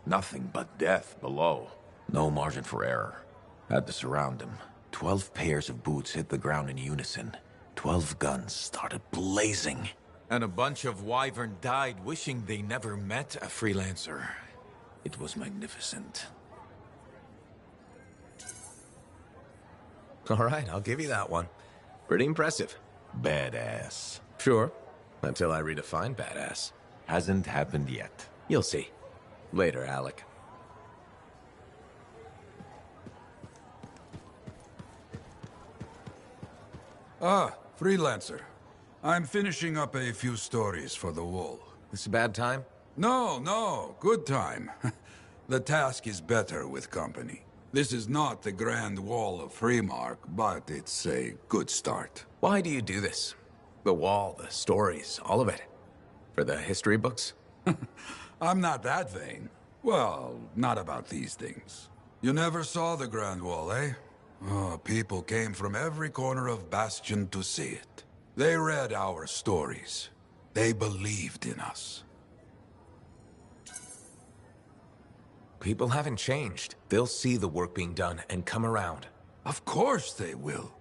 Nothing but death below. No margin for error. Had to surround him. 12 pairs of boots hit the ground in unison. 12 guns started blazing. And a bunch of Wyvern died wishing they never met a freelancer. It was magnificent. All right, I'll give you that one. Pretty impressive. Badass. Sure, until I redefine badass. Hasn't happened yet. You'll see. Later, Alec. Ah, freelancer. I'm finishing up a few stories for the wall. This a bad time? No, good time. The task is better with company. This is not the Grand Wall of Freemark, but it's a good start. Why do you do this? The wall, the stories, all of it. For the history books? I'm not that vain. Well, not about these things. You never saw the Grand Wall, eh? Oh, people came from every corner of Bastion to see it. They read our stories. They believed in us. People haven't changed. They'll see the work being done and come around. Of course they will.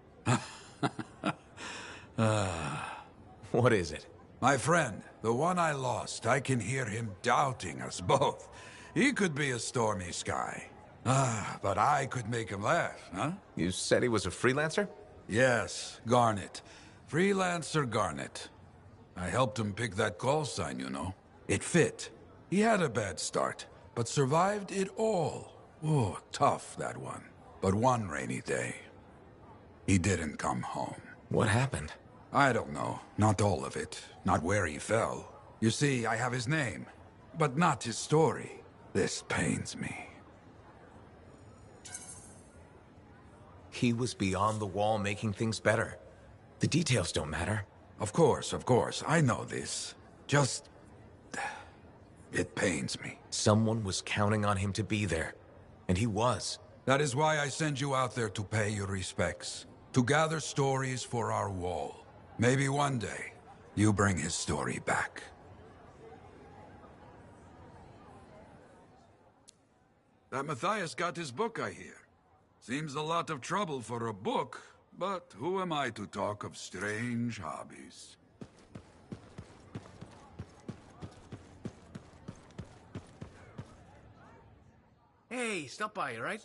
What is it? My friend, the one I lost, I can hear him doubting us both. He could be a stormy sky. But I could make him laugh, huh? You said he was a freelancer? Yes, Garnet. Freelancer Garnet. I helped him pick that call sign, you know. It fit. He had a bad start, but survived it all. Oh, tough, that one. But one rainy day, he didn't come home. What happened? I don't know. Not all of it. Not where he fell. You see, I have his name, but not his story. This pains me. He was beyond the wall making things better. The details don't matter. Of course. I know this. Just... it pains me. Someone was counting on him to be there. And he was. That is why I send you out there to pay your respects. To gather stories for our wall. Maybe one day, you bring his story back. That Matthias got his book, I hear. Seems a lot of trouble for a book, but who am I to talk of strange hobbies? Hey, stop by, alright?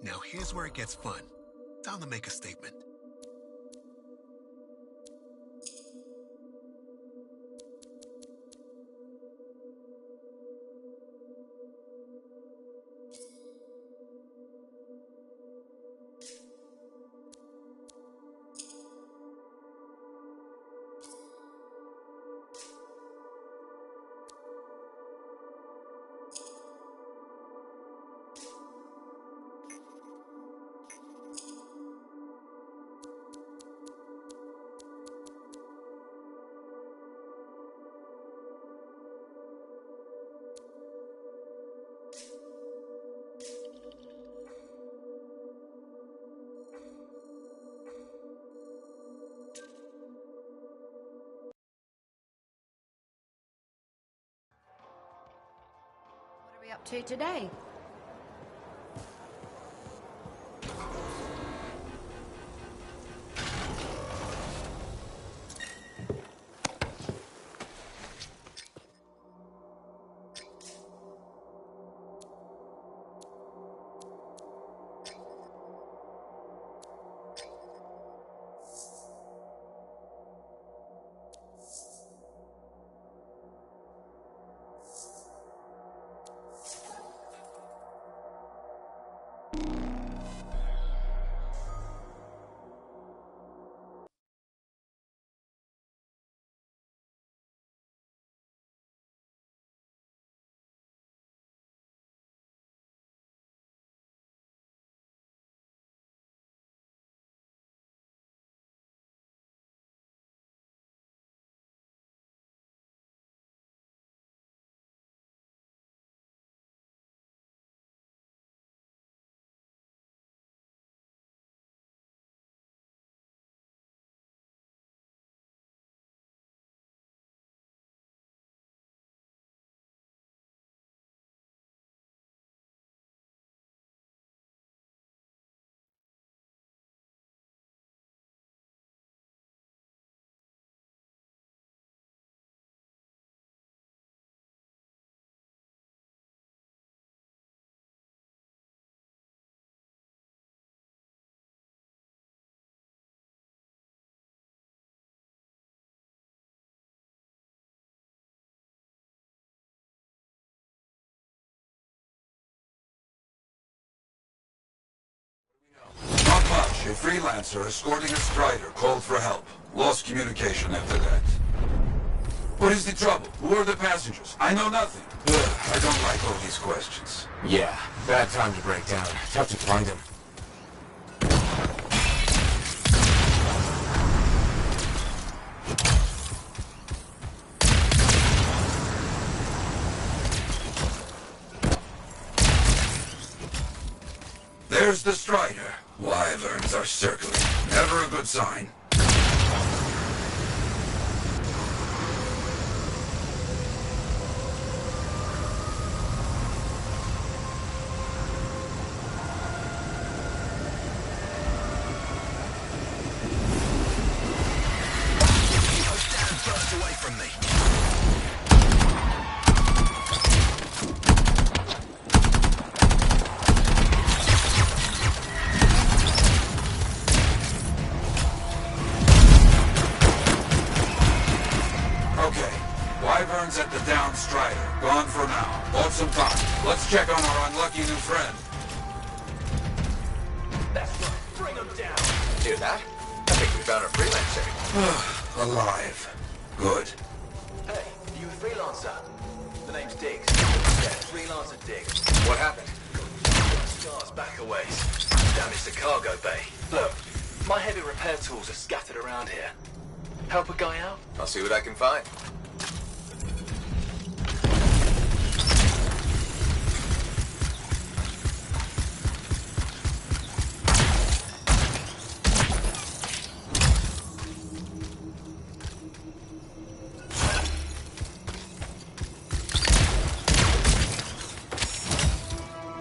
Now here's where it gets fun. Time to make a statement. up to today? Not much. A freelancer escorting a strider called for help. Lost communication after that. What is the trouble? Who are the passengers? I know nothing. Ugh, I don't like all these questions. Yeah, bad time to break down. Tough to find him. There's the strider. Wyverns are circling. Never a good sign. Away from me. Okay. Wyvern's at the down strider. Gone for now. Bought some time. Let's check on our unlucky new friend. That's right. Bring him down. Hear that? I think we found a freelancer. Alive. Good. Hey, you a freelancer? The name's Diggs. Yeah, freelancer Diggs. What happened? Scars back a ways. Damaged the cargo bay. Look, my heavy repair tools are scattered around here. Help a guy out? I'll see what I can find.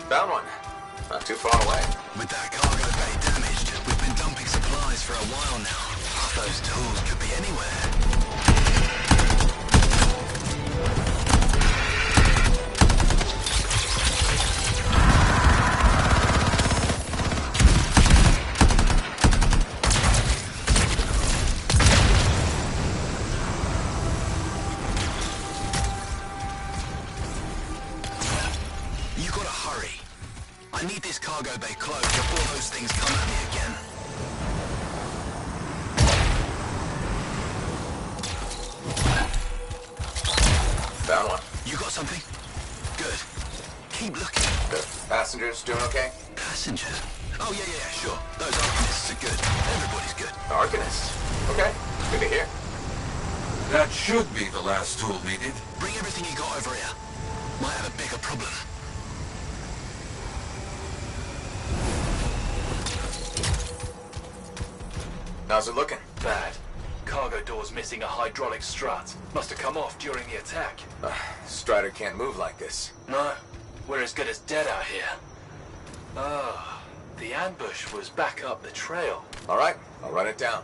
Found one. Not too far away. With that cargo bay damaged, we've been dumping supplies for a while now. Those tools could be anywhere. You gotta hurry. I need this cargo bay closed before those things come at me again. Found one. You got something? Good. Keep looking. Good. Passengers doing okay? Passengers? Oh, yeah, sure. Those Arcanists are good. Everybody's good. Arcanists? Okay. Good to hear. That should be the last tool needed. Bring everything you got over here. Might have a bigger problem. How's it looking? Bad. Cargo door's missing a hydraulic strut. Must have come off during the attack. Strider can't move like this. No. We're as good as dead out here. Ah, the ambush was back up the trail. All right, I'll run it down.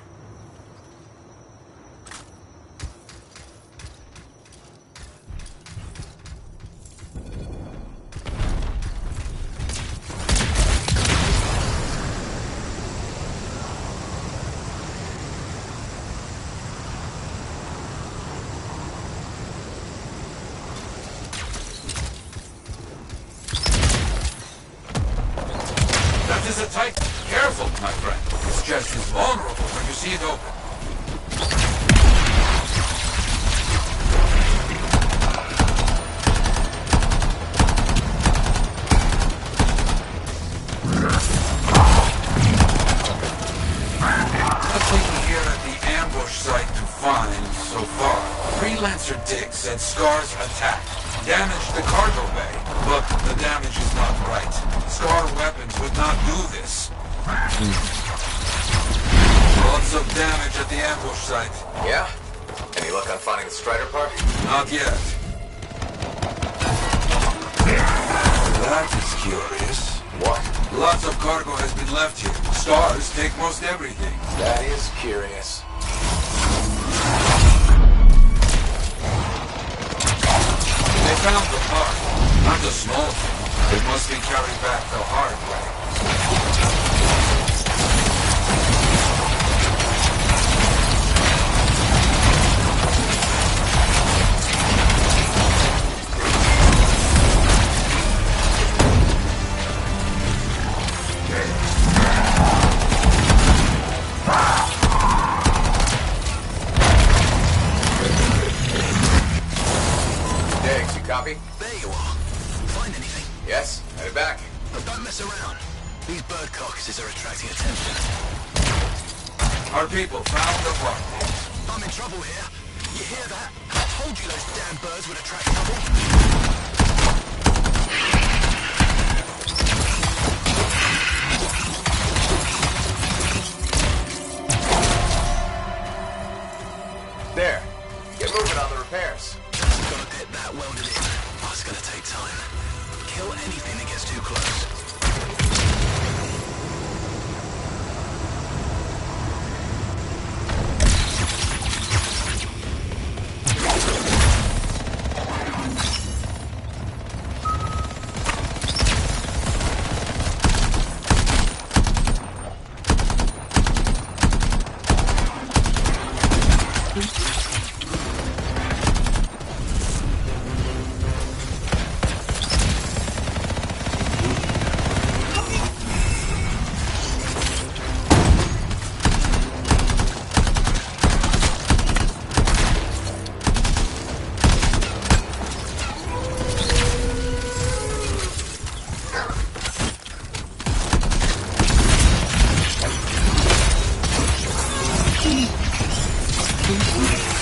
That is a tight... Careful, my friend. This chest is vulnerable when you see it open. Nothing here at the ambush site to find so far. Freelancer Dick said Scar's attack damaged the cargo bay, but the damage is not right. Scar weapons would not do this. Lots of damage at the ambush site. Yeah? Any luck on finding the Strider part? Not yet. That is curious. What? Lots of cargo has been left here. Scars take most everything. That is curious. They found the part. Not a small thing. It must be carried back the hard way. Diggs, you copy? There you are. Find anything? Yes, headed back. But don't mess around. These bird carcasses are attracting attention. Our people found the part. I'm in trouble here. You hear that? I told you those damn birds would attract trouble. There. Get moving on the repairs. Gotta get that welded in. Oh, it's gonna take time. Kill anything that gets too close.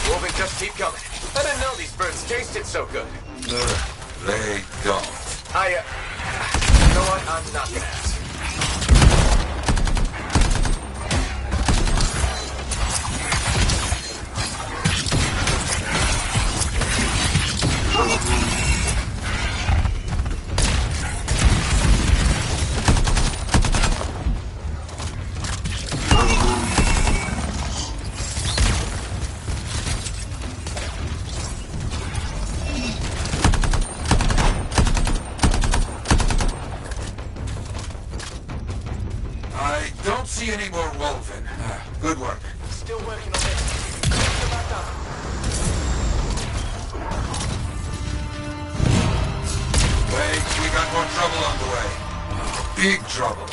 Moving, just keep coming. I didn't know these birds tasted so good. They don't. You know what? I'm not gonna ask. I don't see any more Wolven. Good work. Still working on this. Go back up. Wait, we got more trouble on the way. Big trouble.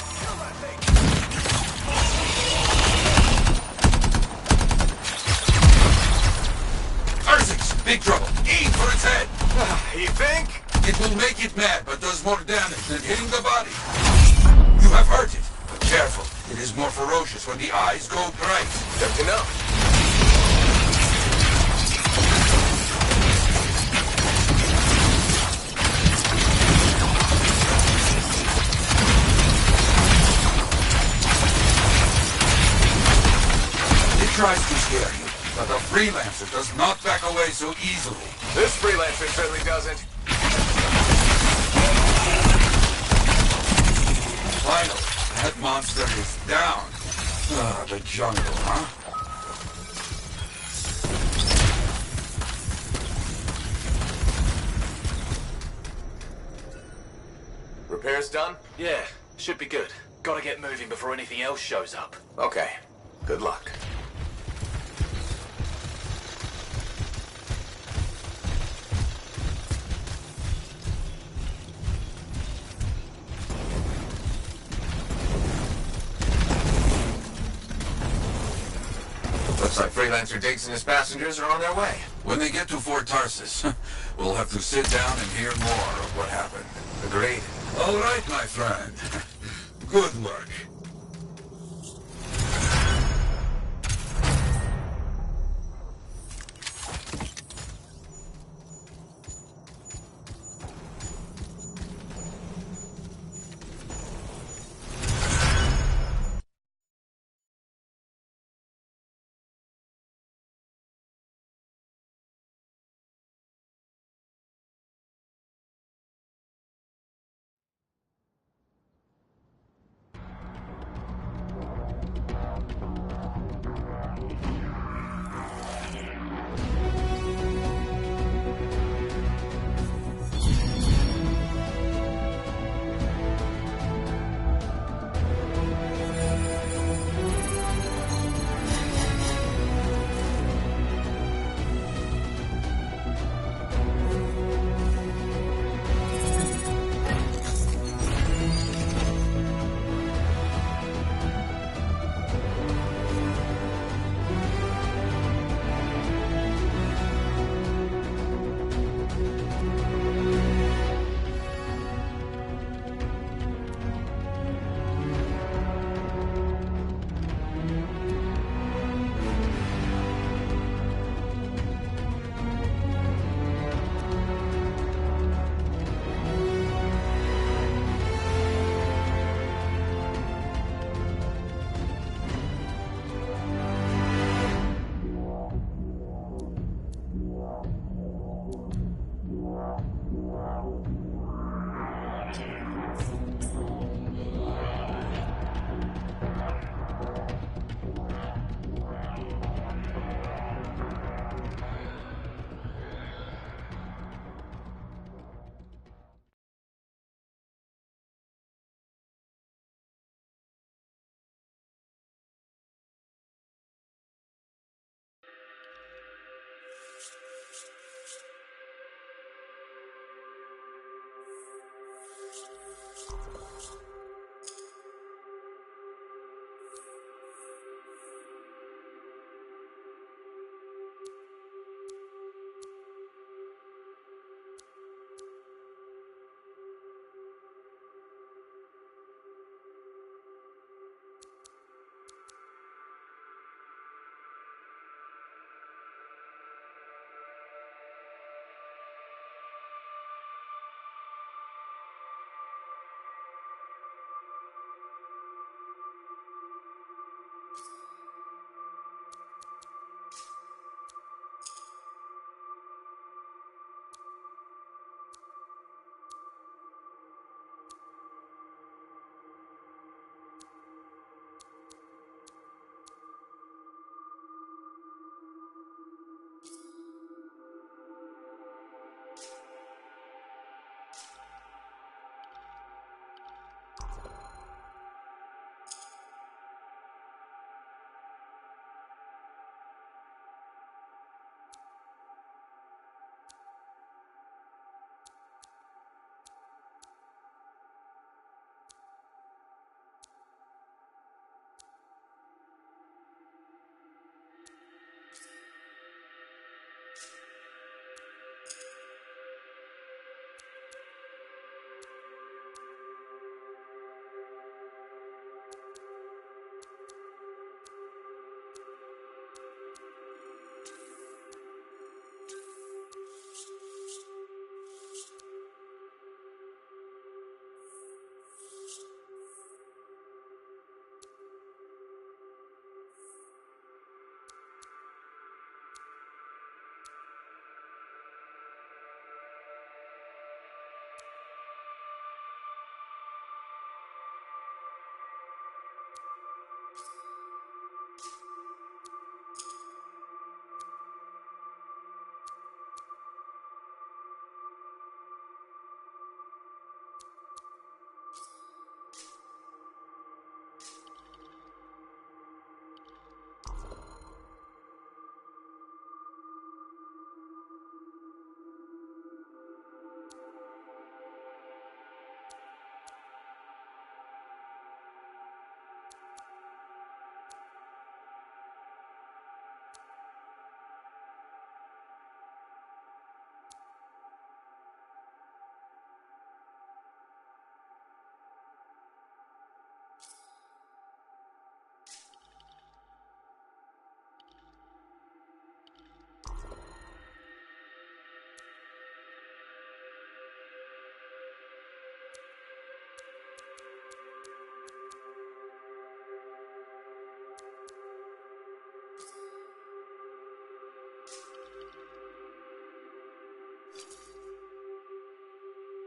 Ursix, big trouble. Aim for its head. You think? It will make it mad, but does more damage than hitting the body. You have hurt it. But careful. It is more ferocious when the eyes go bright. Good to know. It tries to scare you, but a freelancer does not back away so easily. This freelancer certainly doesn't. Finally, that monster is down. Ah, the jungle, huh? Repairs done? Yeah, should be good. Gotta get moving before anything else shows up. Okay, good luck. Looks like Freelancer Diggs and his passengers are on their way. When they get to Fort Tarsus, we'll have to sit down and hear more of what happened. Agreed. All right, my friend. Good luck.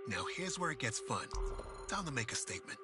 Now here's where it gets fun. Time to make a statement.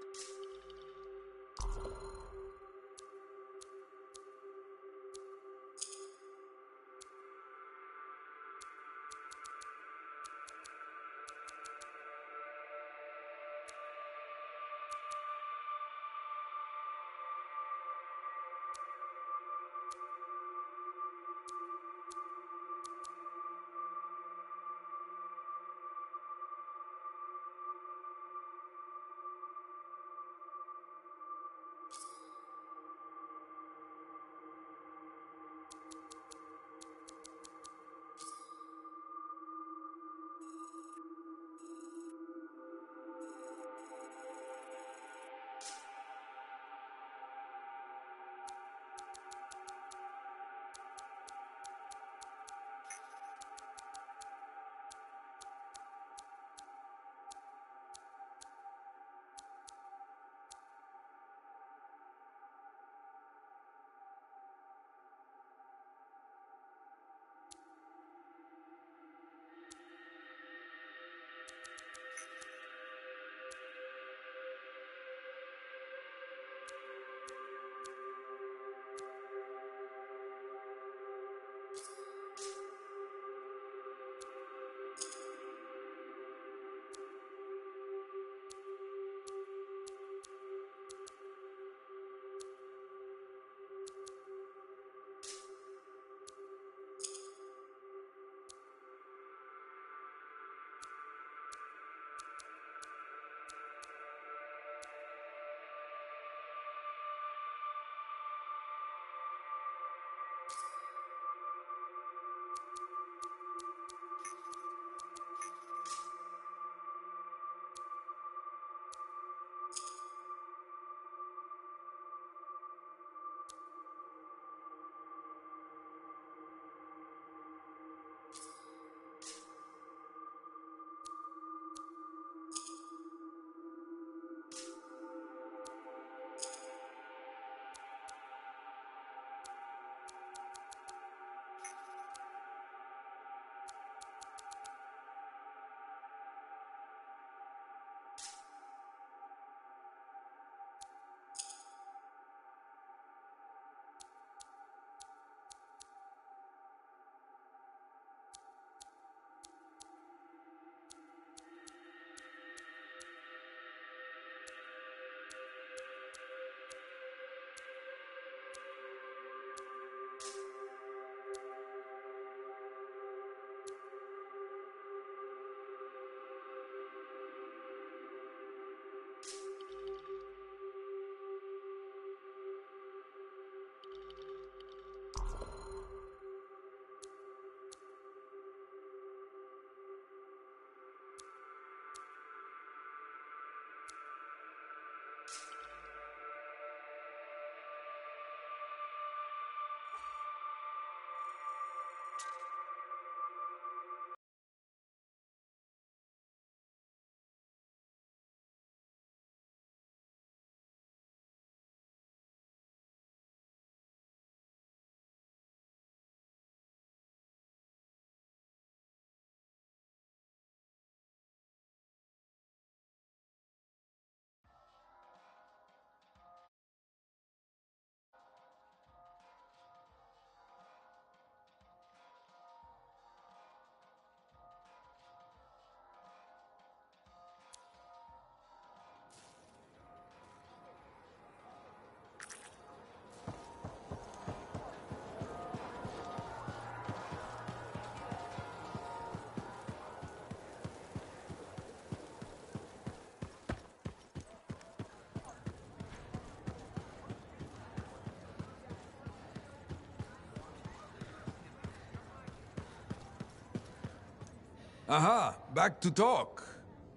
Aha, back to talk.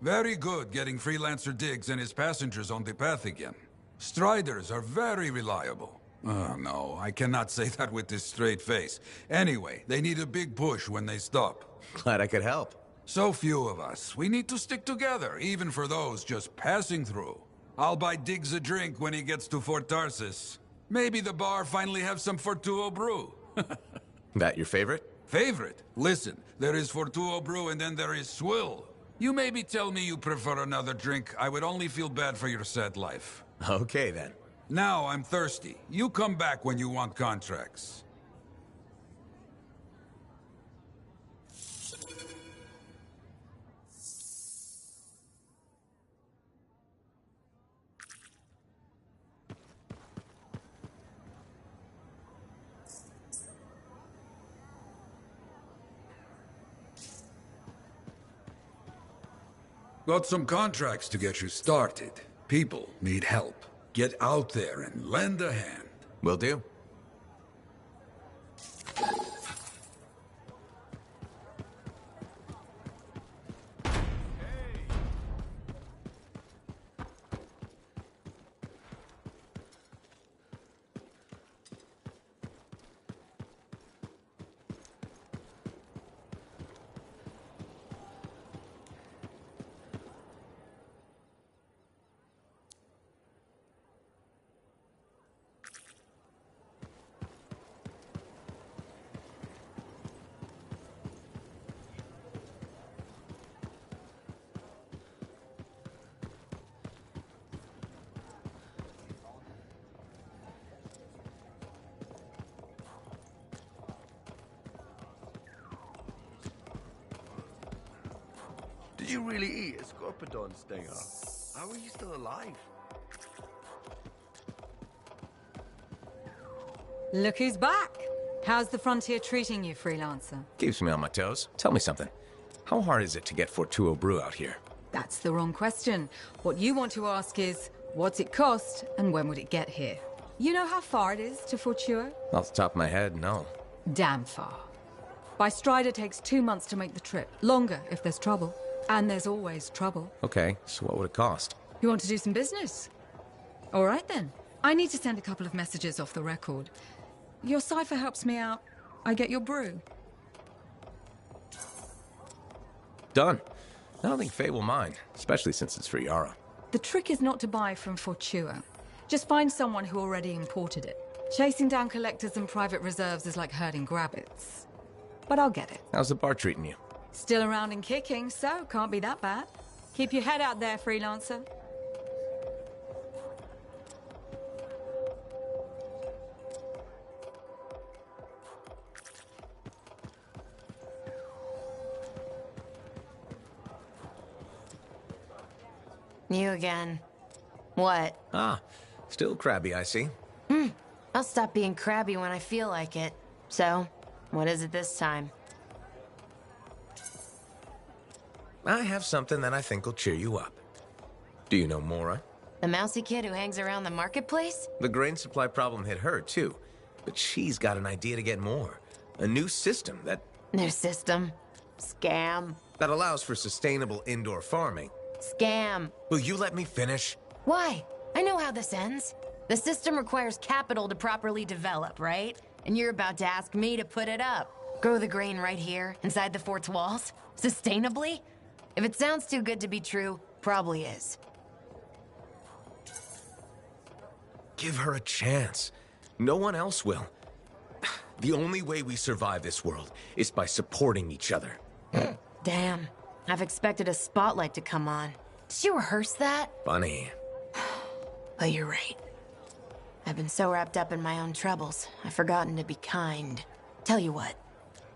Very good getting Freelancer Diggs and his passengers on the path again. Striders are very reliable. Oh, no, I cannot say that with this straight face. Anyway, they need a big push when they stop. Glad I could help. So few of us. We need to stick together, even for those just passing through. I'll buy Diggs a drink when he gets to Fort Tarsis. Maybe the bar finally have some Fortuo brew. That your favorite? Favorite? Listen, there is Fortuo brew and then there is swill. You maybe tell me you prefer another drink. I would only feel bad for your sad life. Okay, then. Now I'm thirsty. You come back when you want contracts. Got some contracts to get you started. People need help. Get out there and lend a hand. Will do. Did you really eat a scorpidon stinger? How are you still alive? Look who's back! How's the frontier treating you, freelancer? Keeps me on my toes. Tell me something. How hard is it to get Fortuo brew out here? That's the wrong question. What you want to ask is, what's it cost, and when would it get here? You know how far it is to Fortuo? Off the top of my head, no. Damn far. By Strider takes 2 months to make the trip. Longer if there's trouble. And there's always trouble. Okay, so what would it cost? You want to do some business? All right then. I need to send a couple of messages off the record. Your cipher helps me out. I get your brew. Done. I don't think Faye will mind, especially since it's for Yara. The trick is not to buy from Fortuo. Just find someone who already imported it. Chasing down collectors and private reserves is like herding rabbits. But I'll get it. How's the bar treating you? Still around and kicking, so can't be that bad. Keep your head out there, freelancer. You again. What? Ah, still crabby, I see. I'll stop being crabby when I feel like it. So, what is it this time? I have something that I think will cheer you up. Do you know Mora? The mousy kid who hangs around the marketplace? The grain supply problem hit her, too. But she's got an idea to get more. A new system that... New system? Scam. That allows for sustainable indoor farming. Scam. Will you let me finish? Why? I know how this ends. The system requires capital to properly develop, right? And you're about to ask me to put it up. Grow the grain right here, inside the fort's walls? Sustainably? If it sounds too good to be true, probably is. Give her a chance. No one else will. The only way we survive this world is by supporting each other. Damn. I've expected a spotlight to come on. Did you rehearse that? Funny. But you're right. I've been so wrapped up in my own troubles, I've forgotten to be kind. Tell you what,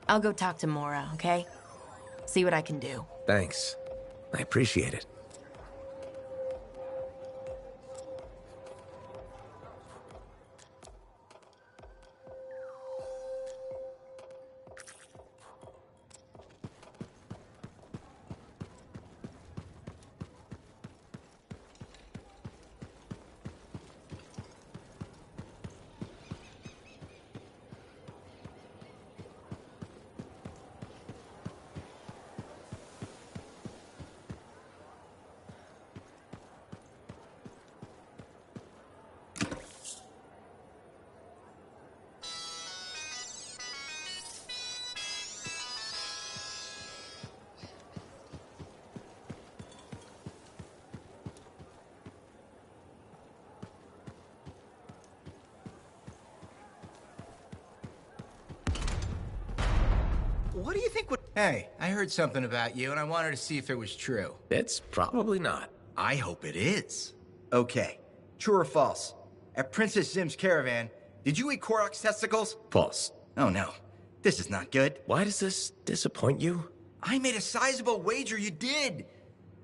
I'll go talk to Mora, okay? See what I can do. Thanks. I appreciate it. What do you think would... Hey, I heard something about you, and I wanted to see if it was true. It's probably not. I hope it is. Okay, true or false? At Princess Zim's caravan, did you eat Korok's testicles? False. Oh no, this is not good. Why does this disappoint you? I made a sizable wager you did.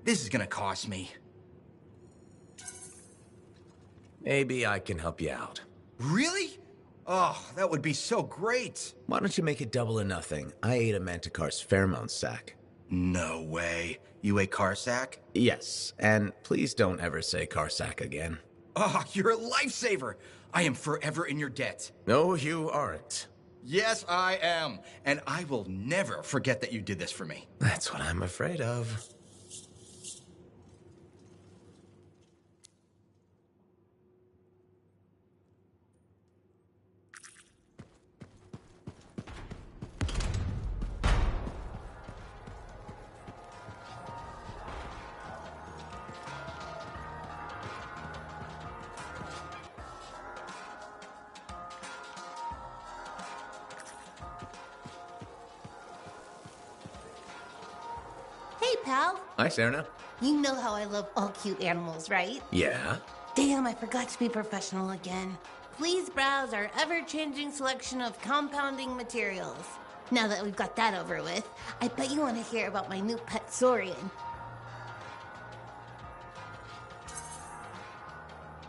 This is gonna cost me. Maybe I can help you out. Really? Oh, that would be so great. Why don't you make it double or nothing? I ate a Manticore's Fairmount sack. No way. You ate Carsack? Yes, and please don't ever say Carsack again. Oh, you're a lifesaver. I am forever in your debt. No, you aren't. Yes, I am. And I will never forget that you did this for me. That's what I'm afraid of. Hey, pal. Hi, Serena. You know how I love all cute animals, right? Yeah? Damn, I forgot to be professional again. Please browse our ever-changing selection of compounding materials. Now that we've got that over with, I bet you want to hear about my new pet Saurian.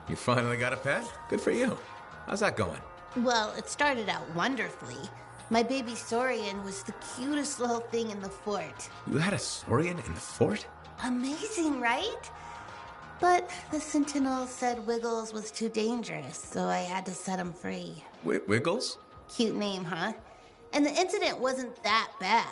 You finally got a pet? Good for you. How's that going? Well, it started out wonderfully. My baby Saurian was the cutest little thing in the fort. You had a Saurian in the fort? Amazing, right? But the Sentinel said Wiggles was too dangerous, so I had to set him free. Wiggles? Cute name, huh? And the incident wasn't that bad.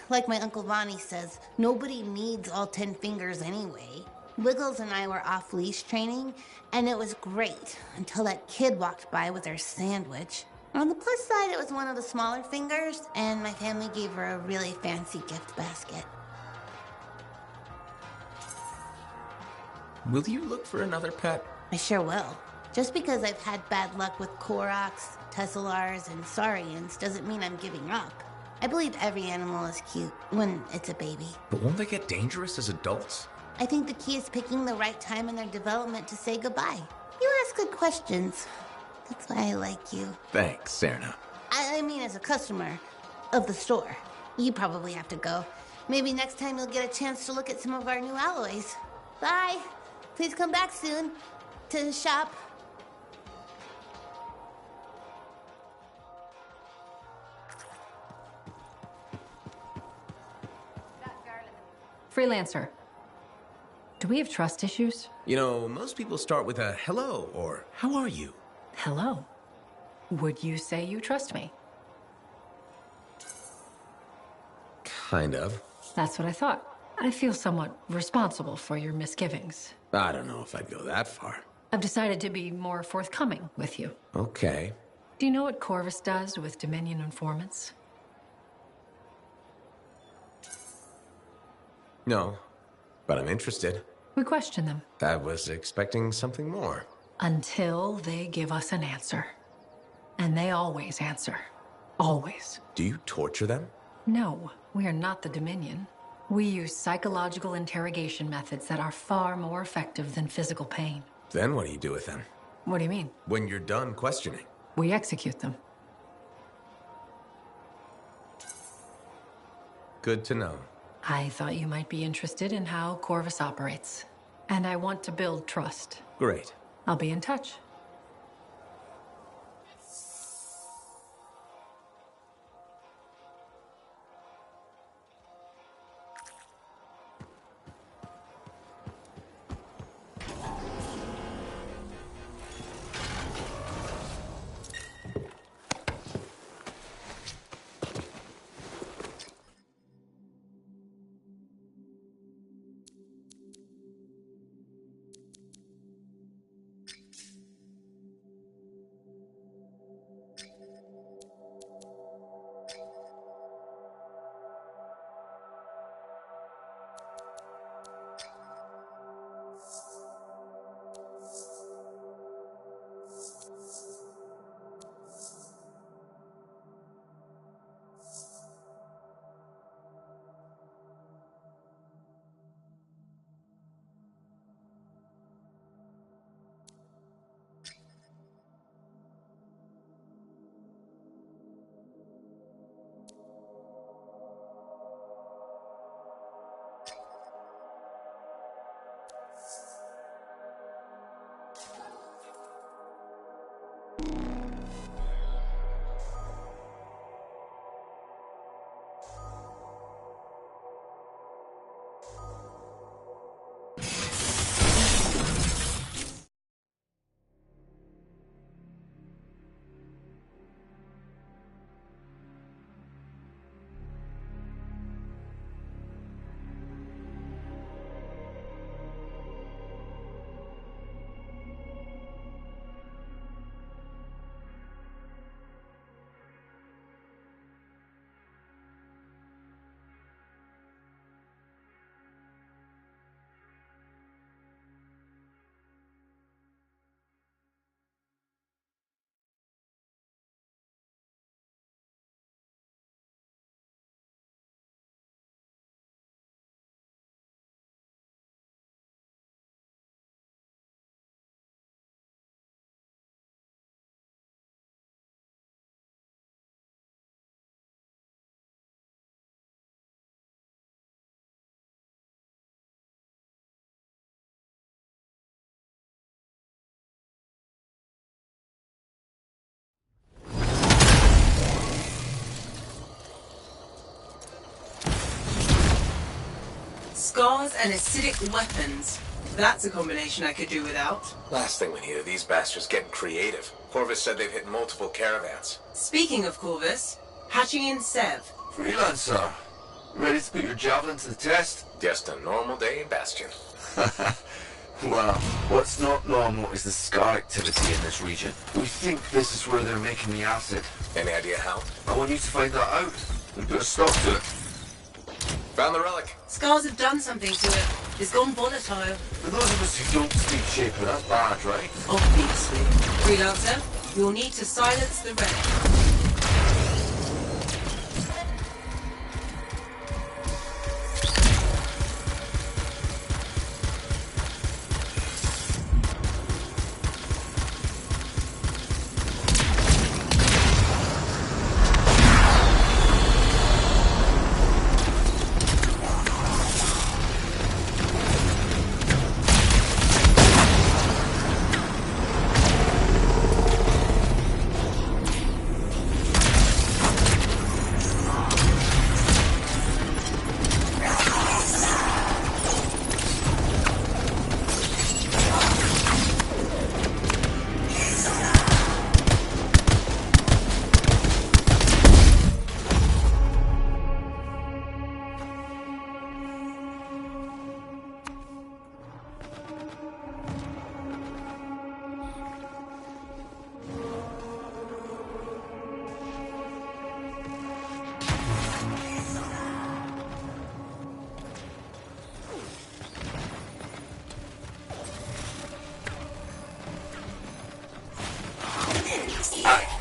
Like my Uncle Vonnie says, nobody needs all 10 fingers anyway. Wiggles and I were off-leash training, and it was great until that kid walked by with her sandwich. On the plus side, it was one of the smaller fingers, and my family gave her a really fancy gift basket. Will you look for another pet? I sure will. Just because I've had bad luck with Koroks, Tesselars, and Saurians doesn't mean I'm giving up. I believe every animal is cute when it's a baby. But won't they get dangerous as adults? I think the key is picking the right time in their development to say goodbye. You ask good questions. That's why I like you. Thanks, Serena. I mean as a customer of the store. You probably have to go. Maybe next time you'll get a chance to look at some of our new alloys. Bye. Please come back soon to shop. Freelancer. Do we have trust issues? You know, most people start with a hello or how are you? Hello. Would you say you trust me? Kind of. That's what I thought. I feel somewhat responsible for your misgivings. I don't know if I'd go that far. I've decided to be more forthcoming with you. Okay. Do you know what Corvus does with Dominion informants? No, but I'm interested. We question them. I was expecting something more. Until they give us an answer. And they always answer. Always. Do you torture them? No, we are not the Dominion. We use psychological interrogation methods that are far more effective than physical pain. Then what do you do with them? What do you mean? When you're done questioning. We execute them. Good to know. I thought you might be interested in how Corvus operates. And I want to build trust. Great. I'll be in touch. Scars and acidic weapons. That's a combination I could do without. Last thing we need are these bastards getting creative. Corvus said they've hit multiple caravans. Speaking of Corvus, hatching in Sev. Freelancer, ready to put your javelin to the test? Just a normal day in Bastion. Well, what's not normal is the scar activity in this region. We think this is where they're making the acid. Any idea how? I want you to find that out and put a stop to it. Found the relic. Scars have done something to it. It's gone volatile. For those of us who don't speak Shaper, that's bad, right? Obviously. Freelancer, you'll need to silence the relic.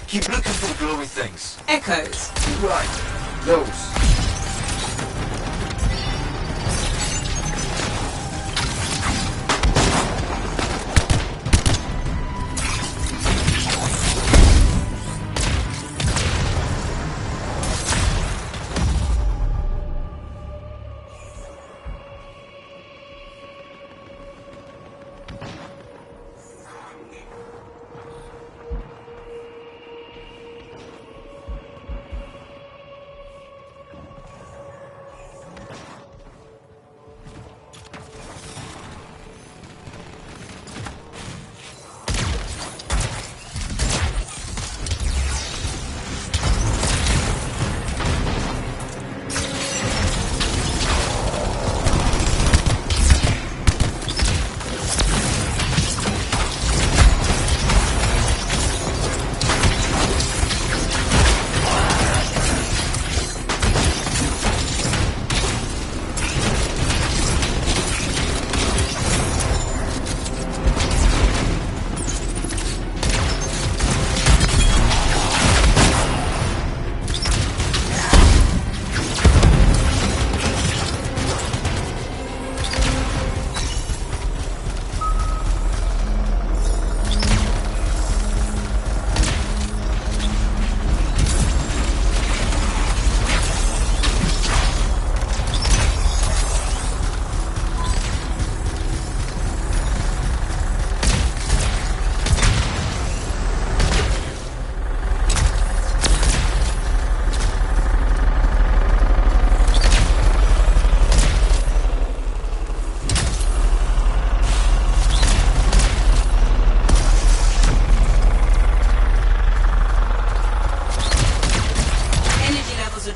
Keep looking for the glowing things. Echoes. Right. Those.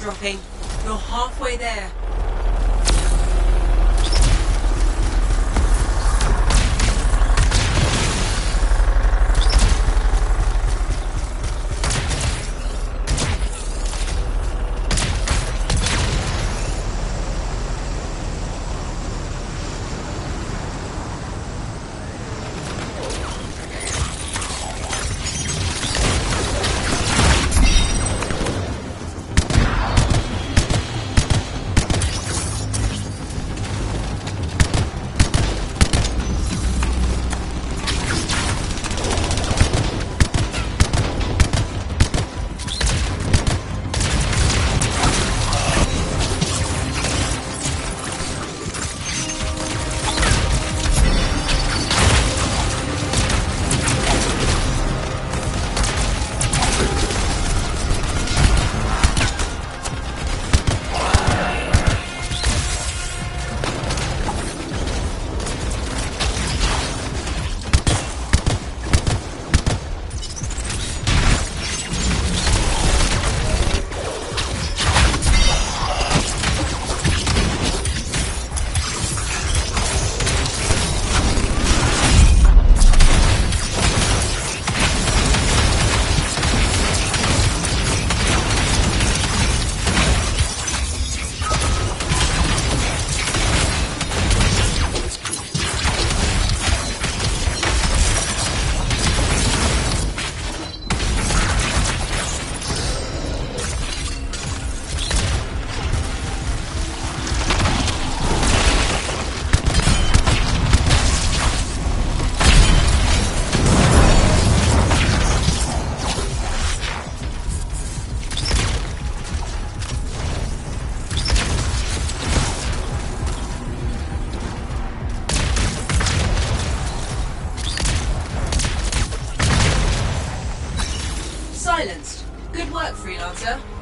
dropping. You're halfway there.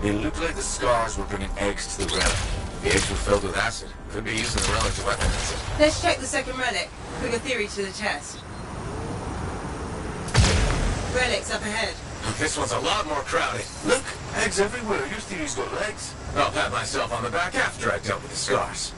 It looked like the scars were bringing eggs to the relic. The eggs were filled with acid. Could be using the relic to weaponize it. Let's check the second relic. Put your theory to the test. Relic's up ahead. This one's a lot more crowded. Look, eggs everywhere. Your theory's got legs. I'll pat myself on the back after I've dealt with the scars.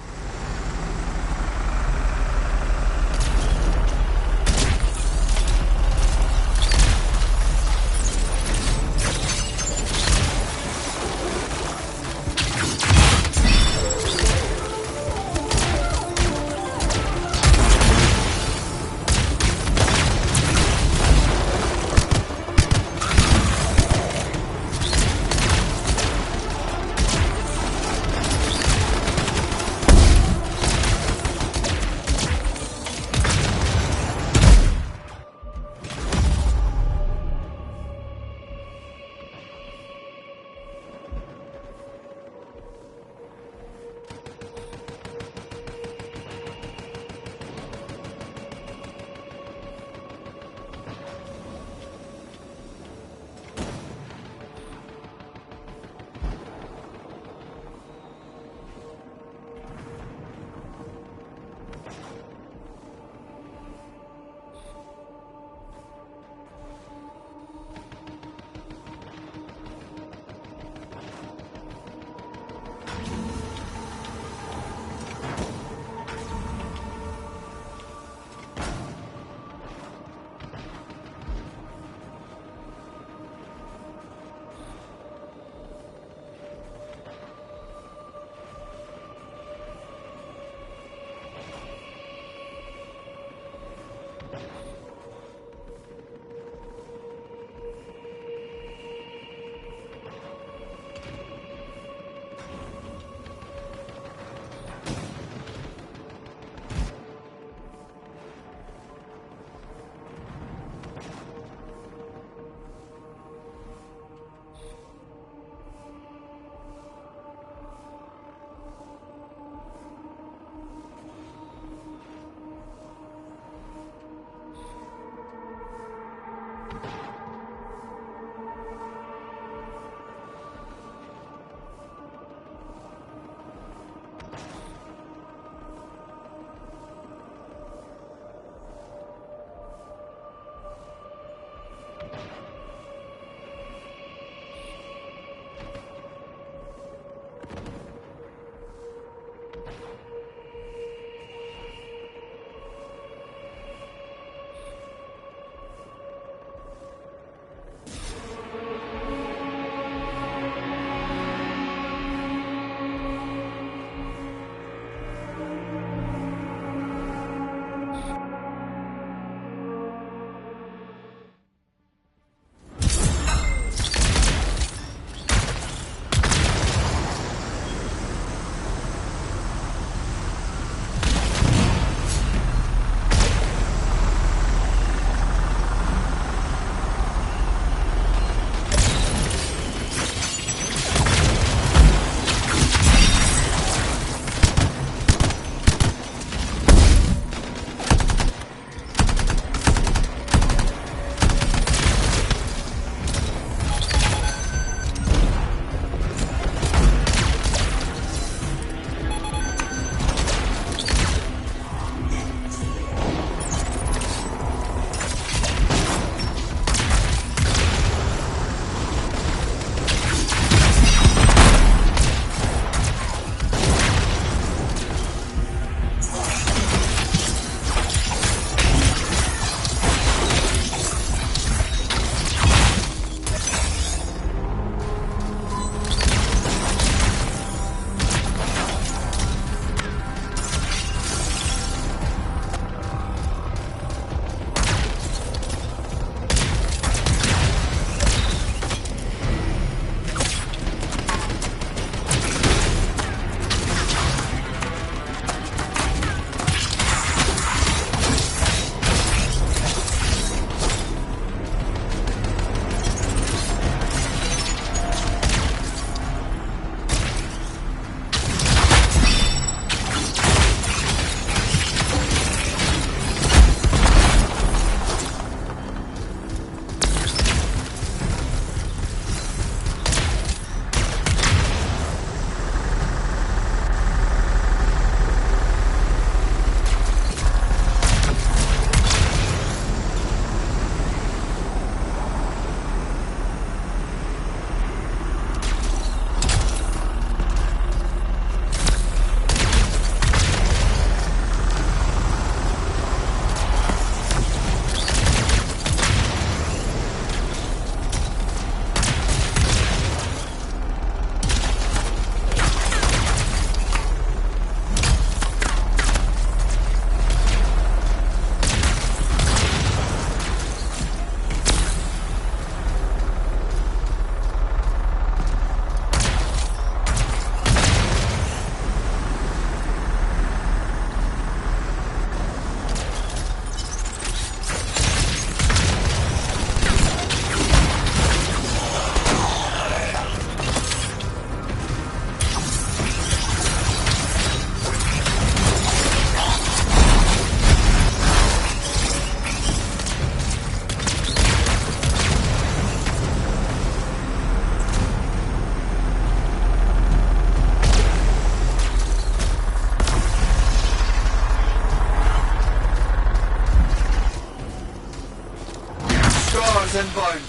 Scars inbound.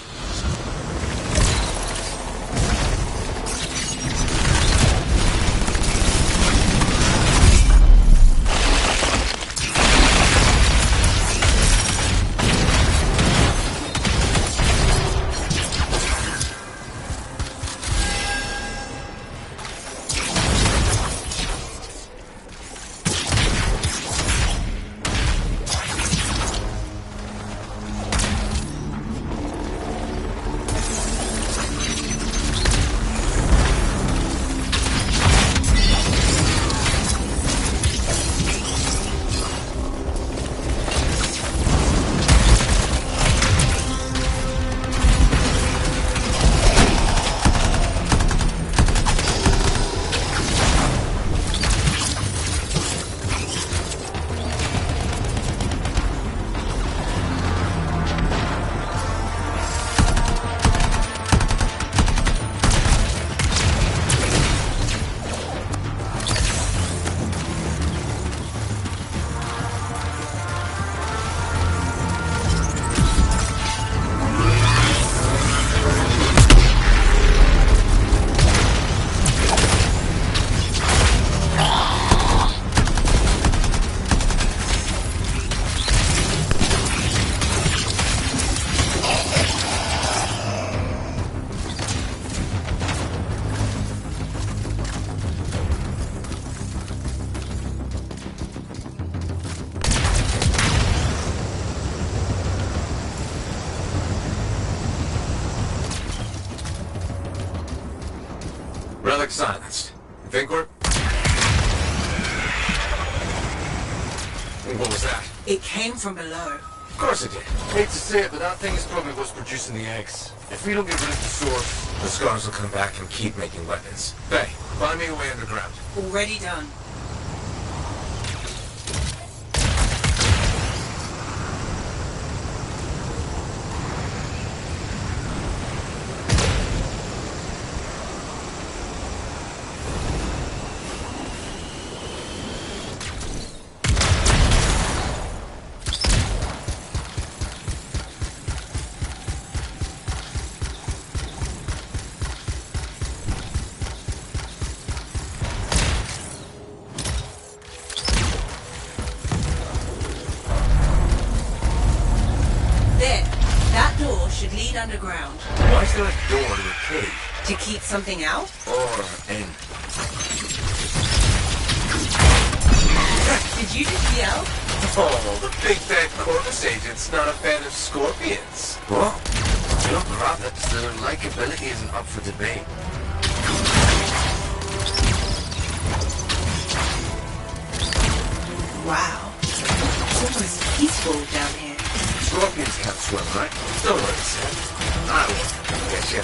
Relic silenced. You think we're... What was that? It came from below. Of course it did. Hate to say it, but that thing is probably what's producing the eggs. If we don't get rid of the source... The Scars will come back and keep making weapons. Hey, find me a way underground. Already done. Underground. Why is there a door to a cave? To keep something out? Or in. Did you just yell? Oh, the big bad Corvus agent's not a fan of scorpions. Well, you're products, their likability isn't up for debate. Wow. It's almost peaceful down here. Scorpions can't swim, right? Don't worry, Sam. I will get you.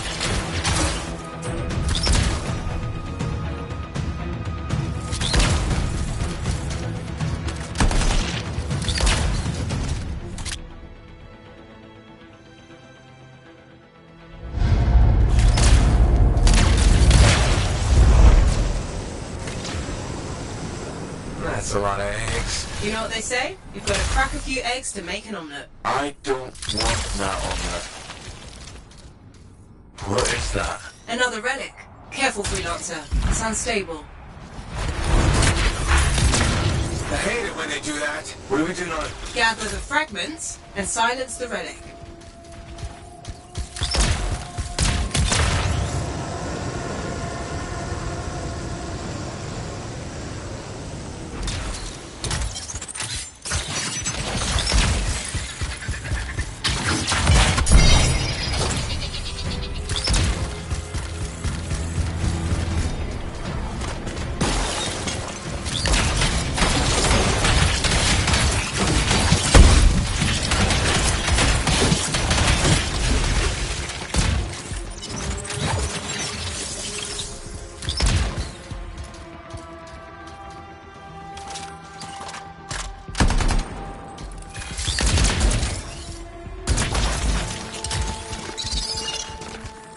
That's a lot of eggs. You know what they say? You've got to crack a few eggs to make an omelette. I don't want that omelette. What is that? Another relic. Careful, Freelancer. It's unstable. I hate it when they do that. What do we do now? Gather the fragments and silence the relic.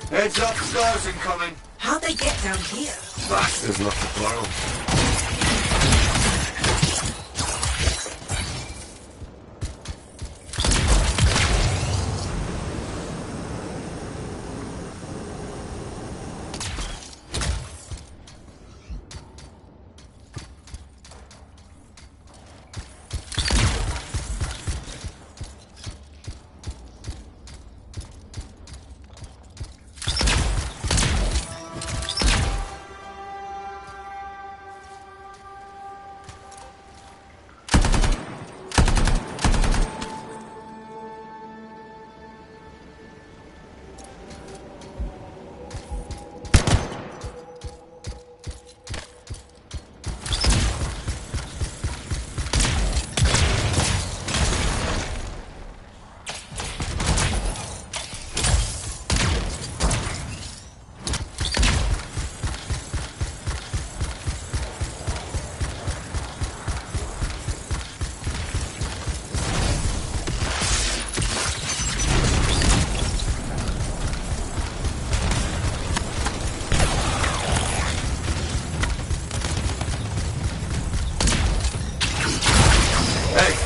Heads up, Scars incoming. How'd they get down here? Bastards left the burrow.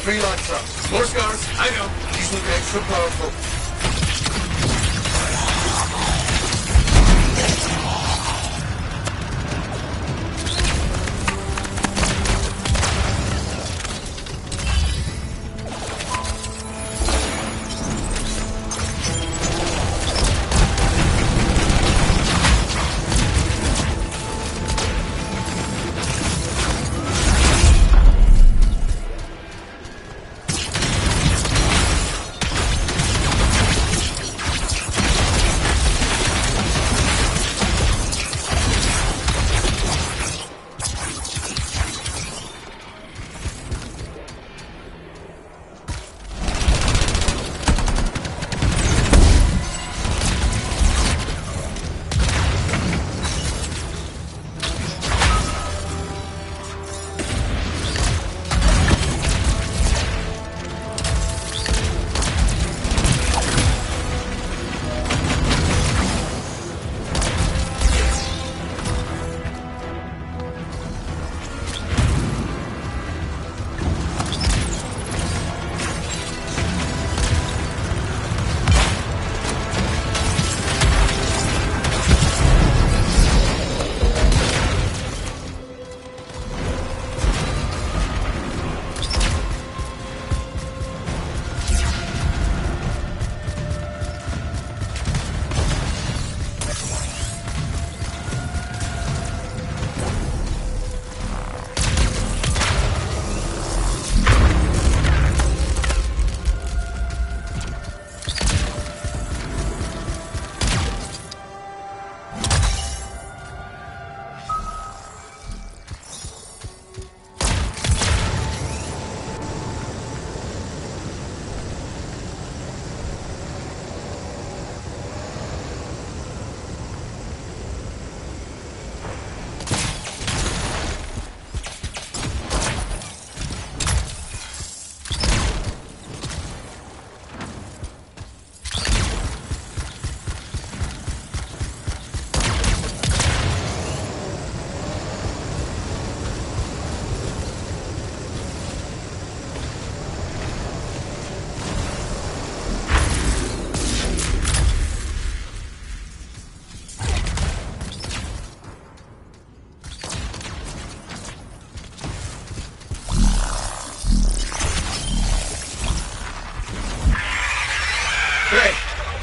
freelancer. More scars, I know. These look extra powerful.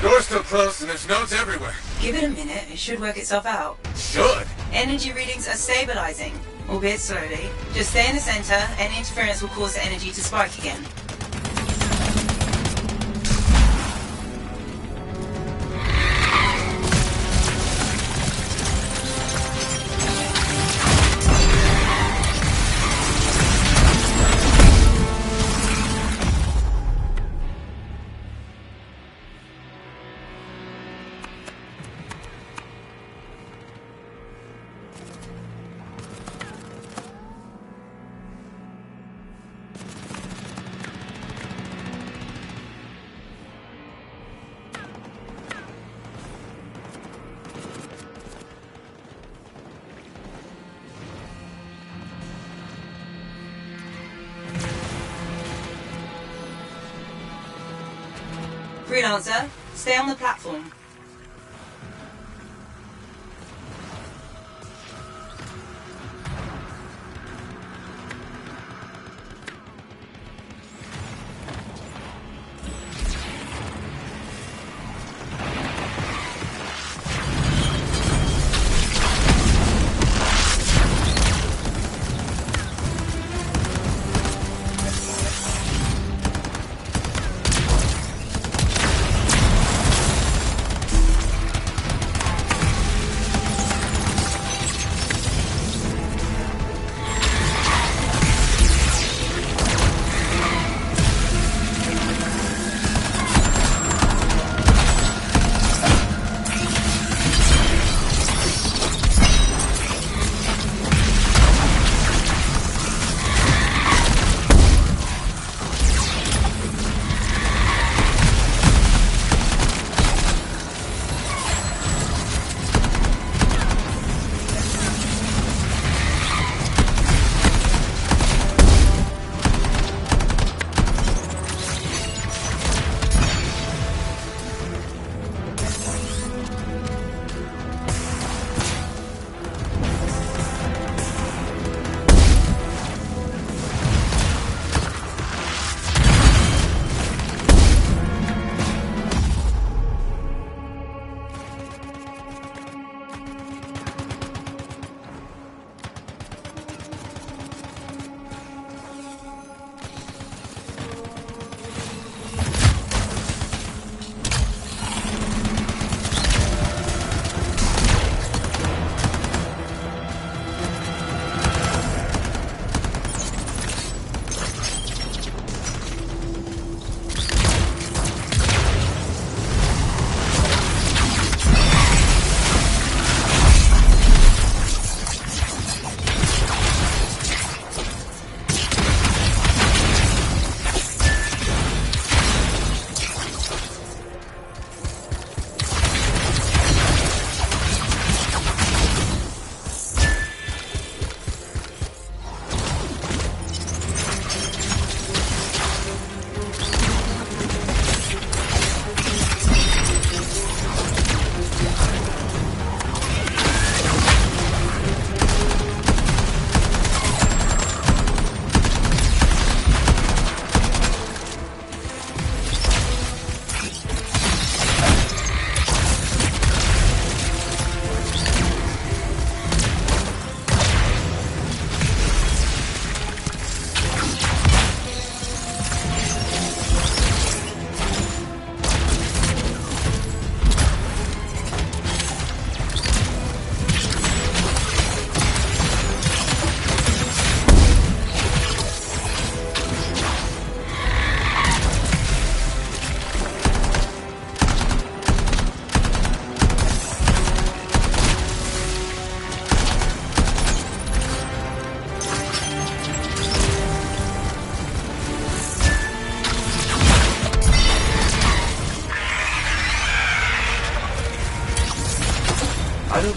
Door's still closed and there's nodes everywhere. Give it a minute, it should work itself out. Should? Energy readings are stabilizing, albeit slowly. Just stay in the center, and interference will cause the energy to spike again. Freelancer, stay on the platform.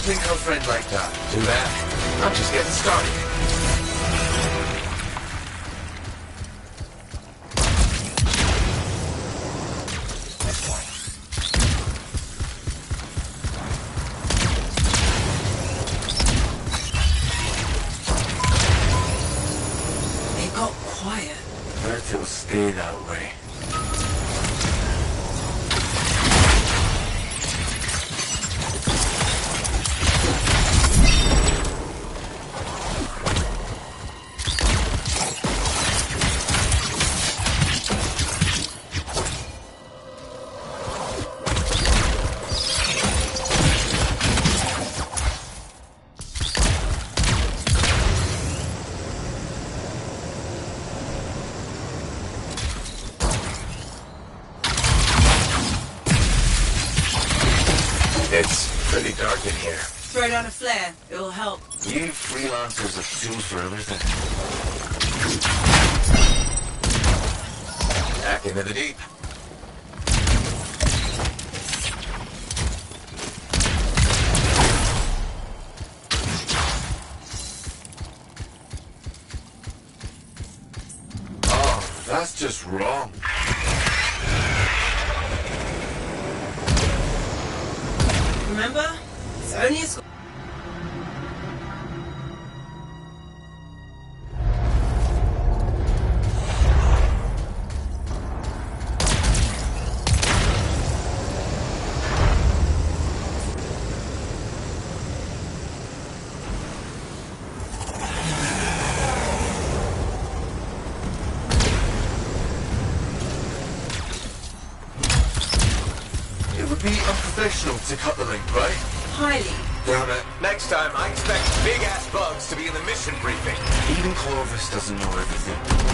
think of a friend like that. Do that. I'm just getting started. It got quiet. Bet it'll stay that way. It's pretty dark in here. Throw down a flare. It'll help. You freelancers are tools for everything. Back into the deep. Oh, that's just wrong. Remember? It's only a It would be unprofessional to cut the link, right? highly. Damn it. Next time, I expect big-ass bugs to be in the mission briefing. Even Clovis doesn't know everything.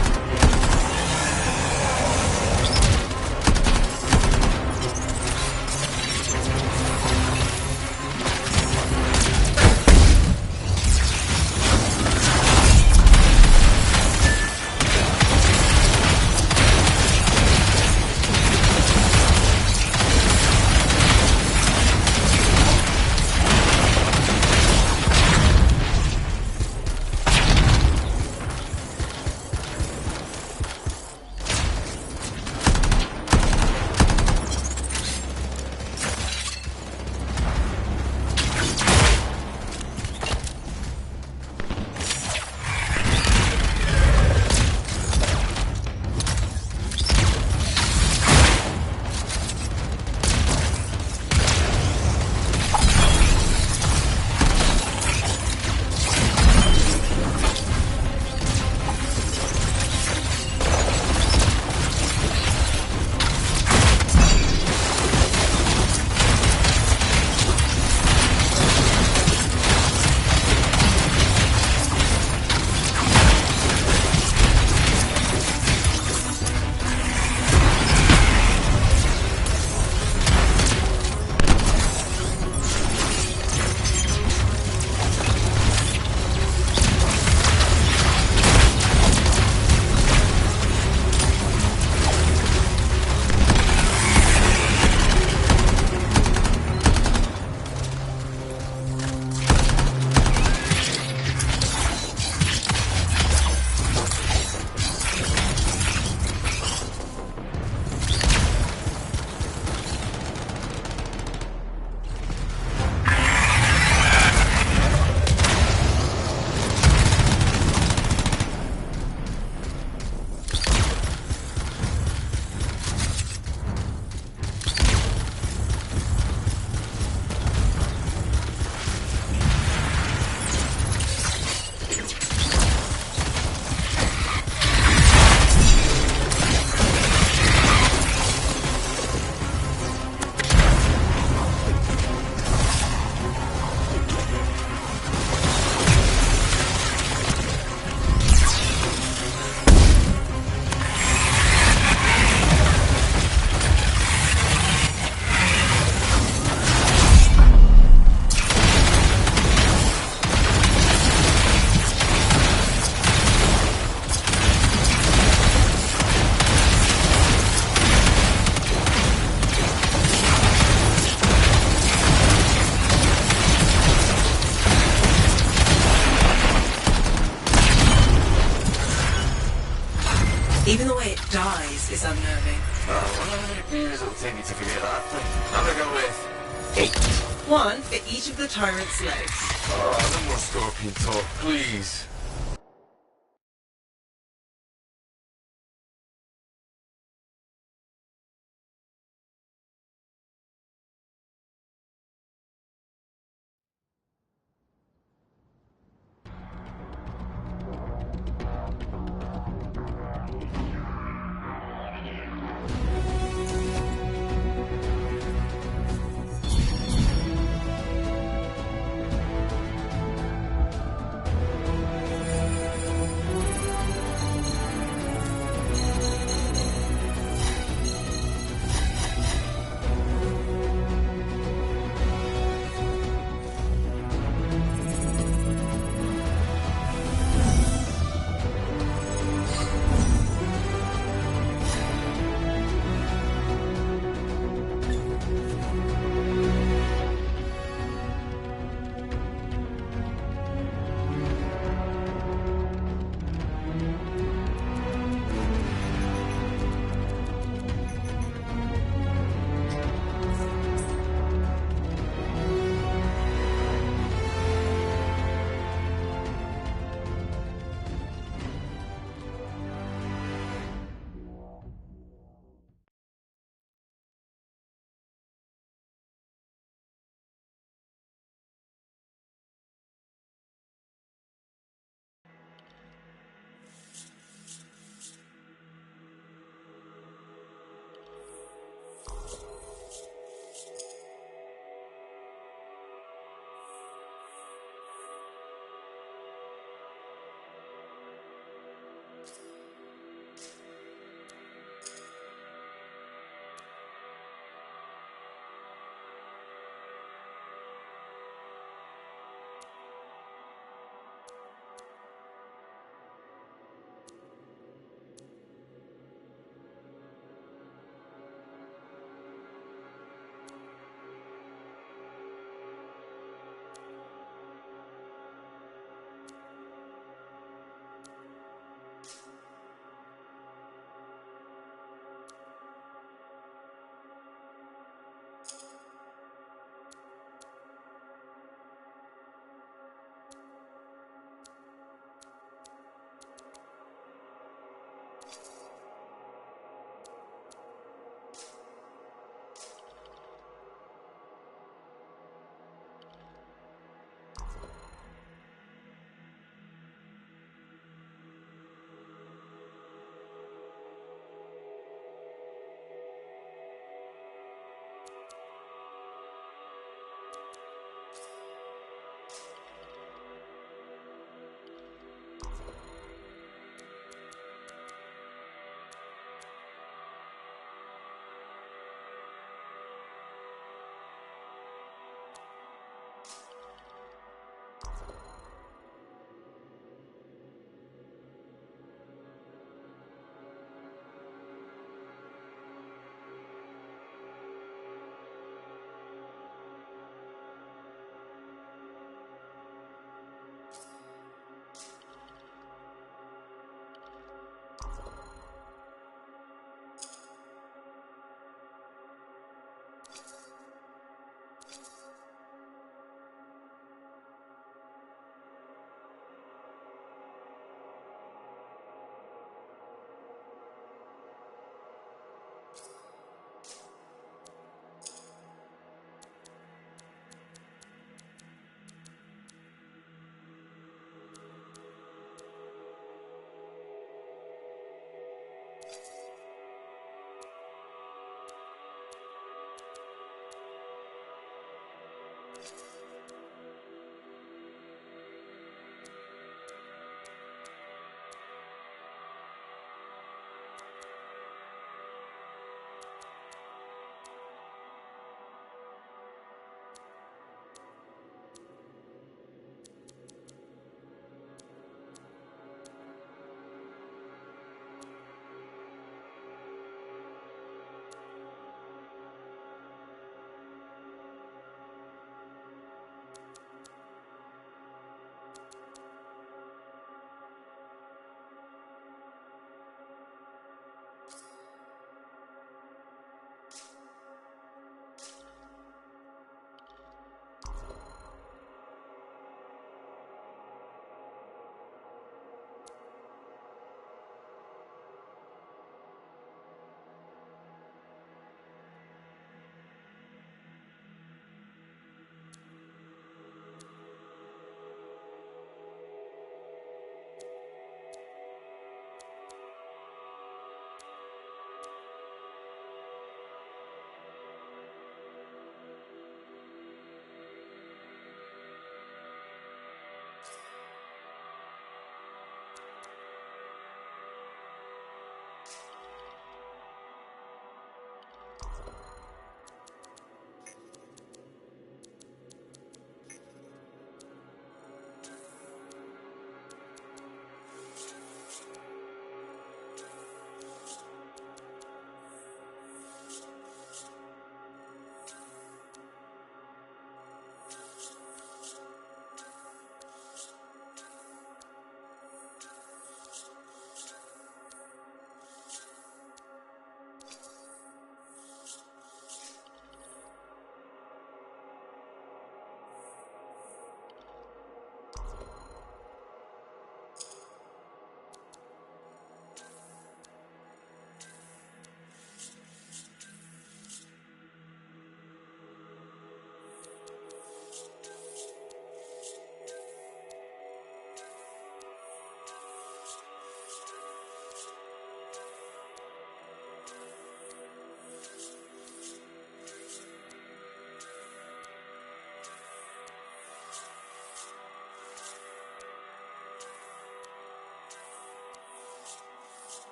Even the way it dies is unnerving. I'm gonna go with 8. One for each of the tyrant's legs. Oh, no more scorpion talk, please.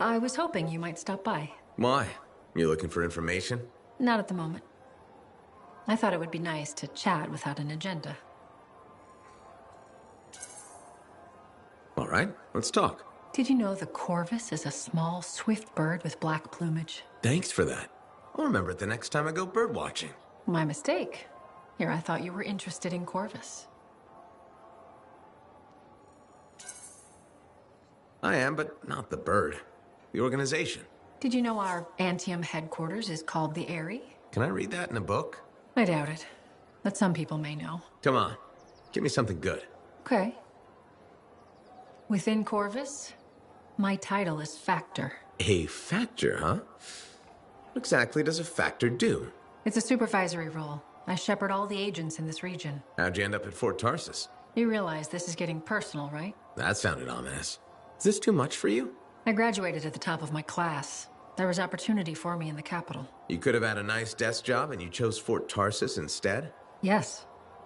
I was hoping you might stop by. Why? You looking for information? Not at the moment. I thought it would be nice to chat without an agenda. All right, let's talk. Did you know the corvus is a small, swift bird with black plumage? Thanks for that. I'll remember it the next time I go bird watching. My mistake. Here, I thought you were interested in corvus. I am, but not the bird. The organization. Did you know our Antium headquarters is called the Eyrie? Can I read that in a book? I doubt it. But some people may know. Come on, give me something good. Okay. Within Corvus, my title is Factor. A factor, huh? What exactly does a factor do? It's a supervisory role. I shepherd all the agents in this region. How'd you end up at Fort Tarsus? You realize this is getting personal, right? That sounded ominous. Is this too much for you? I graduated at the top of my class. There was opportunity for me in the capital. You could have had a nice desk job and you chose Fort Tarsus instead? Yes.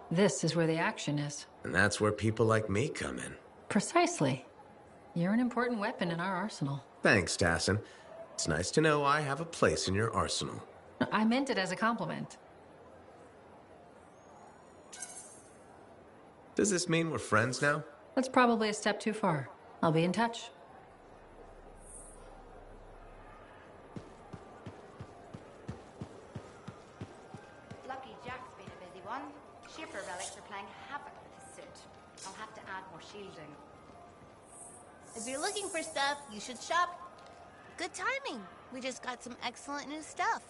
This is where the action is. And that's where people like me come in. Precisely. You're an important weapon in our arsenal. Thanks, Tassin. It's nice to know I have a place in your arsenal. I meant it as a compliment. Does this mean we're friends now? That's probably a step too far. I'll be in touch. Lucky Jack's been a busy one. Shipper relics are playing havoc with his suit. I'll have to add more shielding. If you're looking for stuff, you should shop. Good timing. We just got some excellent new stuff.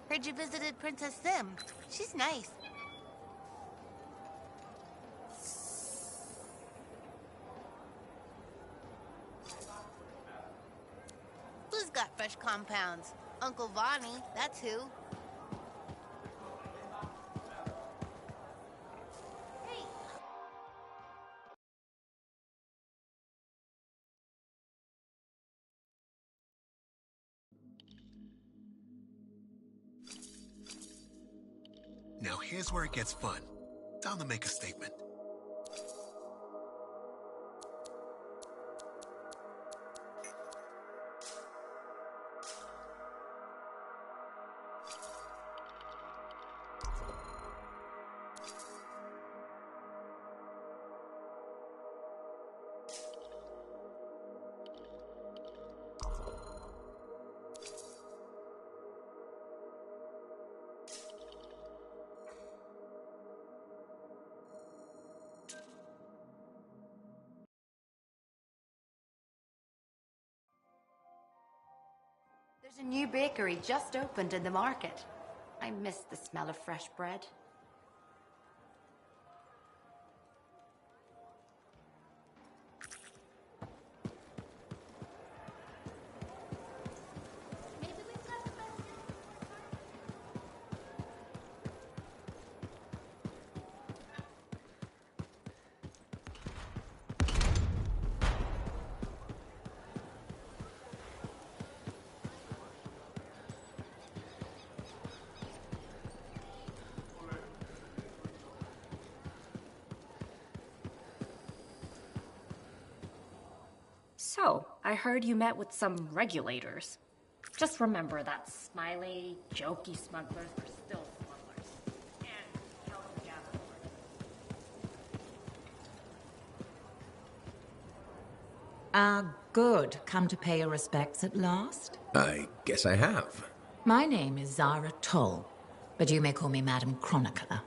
Heard you visited Princess Sim. She's nice. Who's got fresh compounds? Uncle Vonnie, that's who. Now here's where it gets fun. Time to make a statement. There's a new bakery just opened in the market. I miss the smell of fresh bread. So, I heard you met with some regulators. Just remember that smiley, jokey smugglers are still smugglers. And Calvin Davenport. Good. Come to pay your respects at last? I guess I have. My name is Zara Toll, but you may call me Madam Chronicler.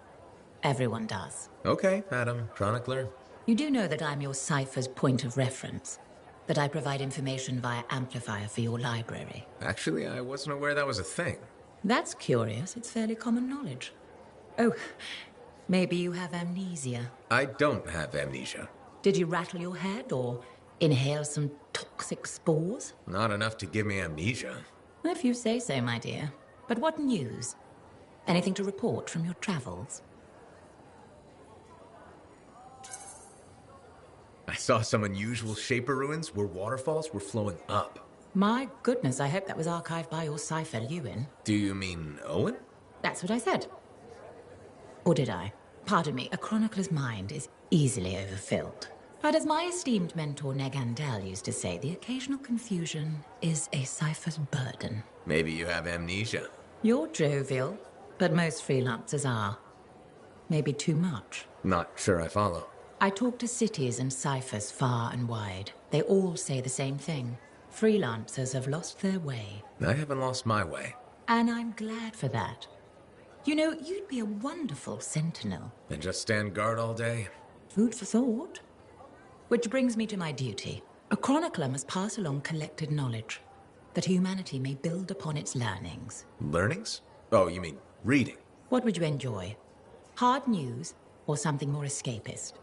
Everyone does. Okay, Madam Chronicler. You do know that I'm your cipher's point of reference. that I provide information via amplifier for your library. Actually, I wasn't aware that was a thing. That's curious. It's fairly common knowledge. Oh, maybe you have amnesia. I don't have amnesia. Did you rattle your head or inhale some toxic spores? Not enough to give me amnesia. If you say so, my dear. But what news? Anything to report from your travels? I saw some unusual Shaper ruins where waterfalls were flowing up. My goodness, I hope that was archived by your cipher, Ewan. Do you mean Owen? That's what I said. Or did I? Pardon me, a chronicler's mind is easily overfilled. But as my esteemed mentor Negandel used to say, the occasional confusion is a cipher's burden. Maybe you have amnesia. You're jovial, but most freelancers are. Maybe too much. Not sure I follow. I talk to cities and ciphers far and wide. They all say the same thing. Freelancers have lost their way. I haven't lost my way. And I'm glad for that. You know, you'd be a wonderful sentinel. And just stand guard all day? Food for thought. Which brings me to my duty. A chronicler must pass along collected knowledge, that humanity may build upon its learnings. Learnings? Oh, you mean reading? What would you enjoy? Hard news or something more escapist?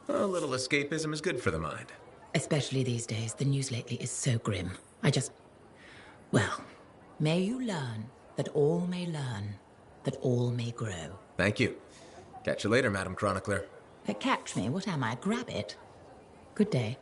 A little escapism is good for the mind. Especially these days, the news lately is so grim. Well, may you learn that all may learn, that all may grow. Thank you. Catch you later, Madam Chronicler. Catch me? What am I, grab it? Good day.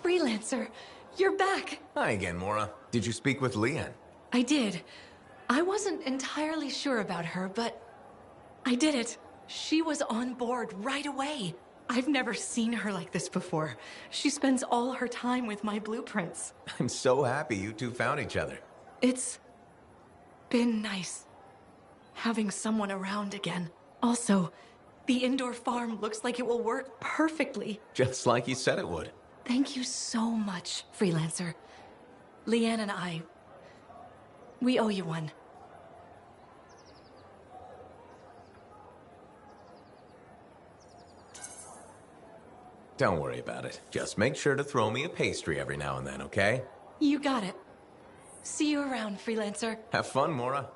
Freelancer, you're back. Hi again, Mora. Did you speak with Leanne? I did. I wasn't entirely sure about her, but I did it. She was on board right away. I've never seen her like this before. She spends all her time with my blueprints. I'm so happy you two found each other. It's been nice having someone around again. Also, the indoor farm looks like it will work perfectly. Just like you said it would. Thank you so much, Freelancer. Leanne and we owe you one. Don't worry about it. Just make sure to throw me a pastry every now and then, okay? You got it. See you around, Freelancer. Have fun, Mora.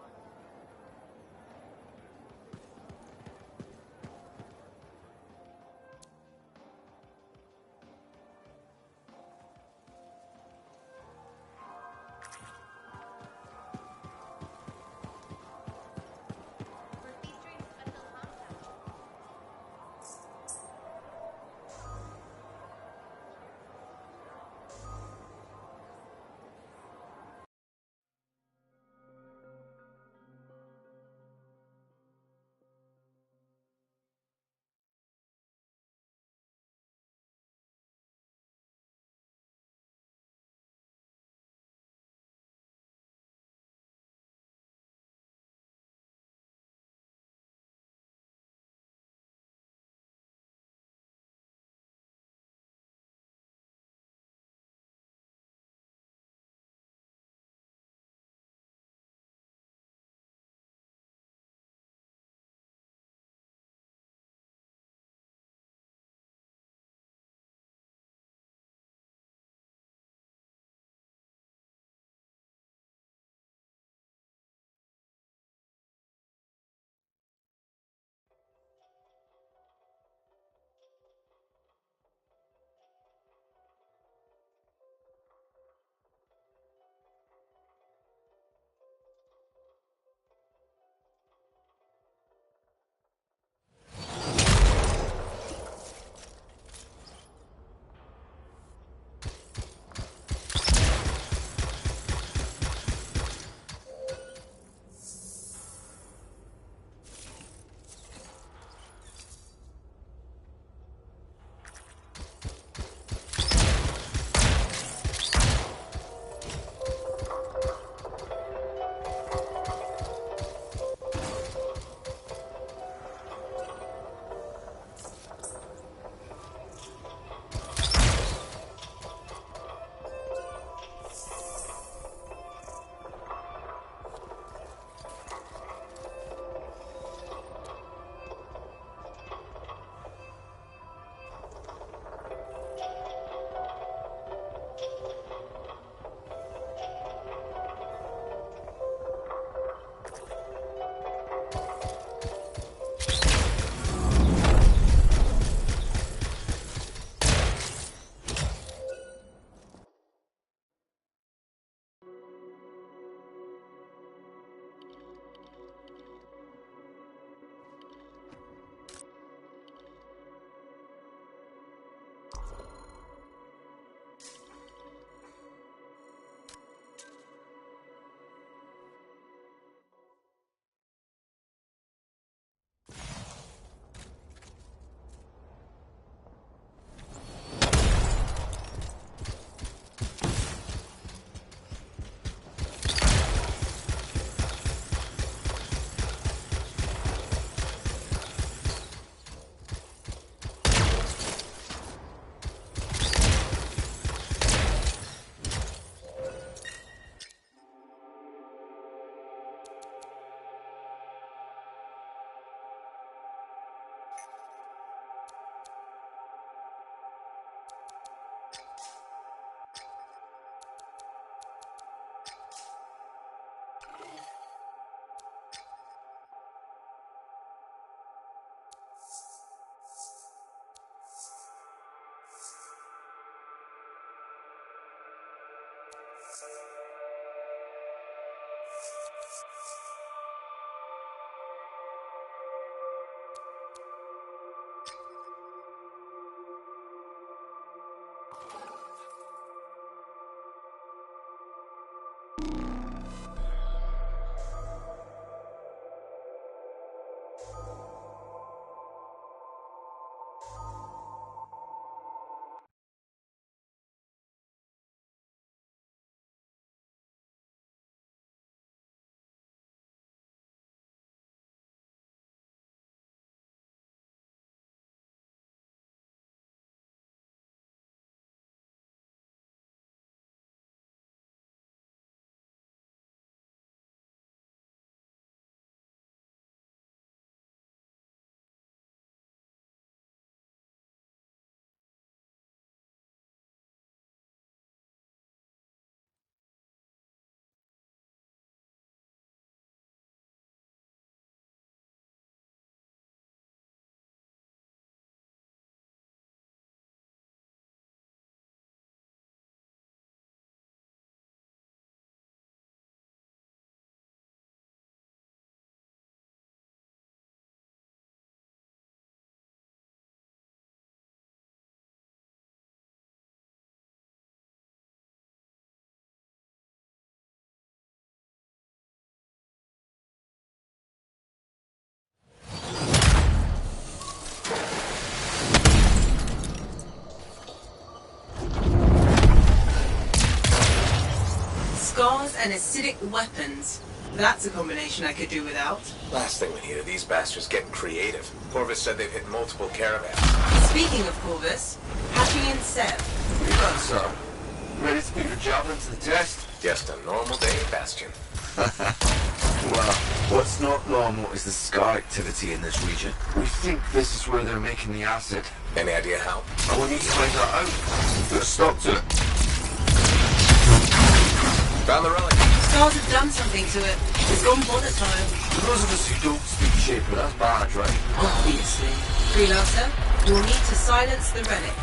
Scars and acidic weapons. That's a combination I could do without. Last thing we need are these bastards getting creative. Corvus said they've hit multiple caravans. Speaking of Corvus, Happy and Seb. Freelancer, ready to put your javelin to the test? Just a normal day, Bastion. Well, what's not normal is the scar activity in this region. We think this is where they're making the acid. Any idea how? I want you to find that out. Put a stop to it. Found the relic. Scars have done something to it. It's gone volatile. For those of us who don't speak Shaper, that's bad, right? Obviously. Freelancer, you'll need to silence the relic.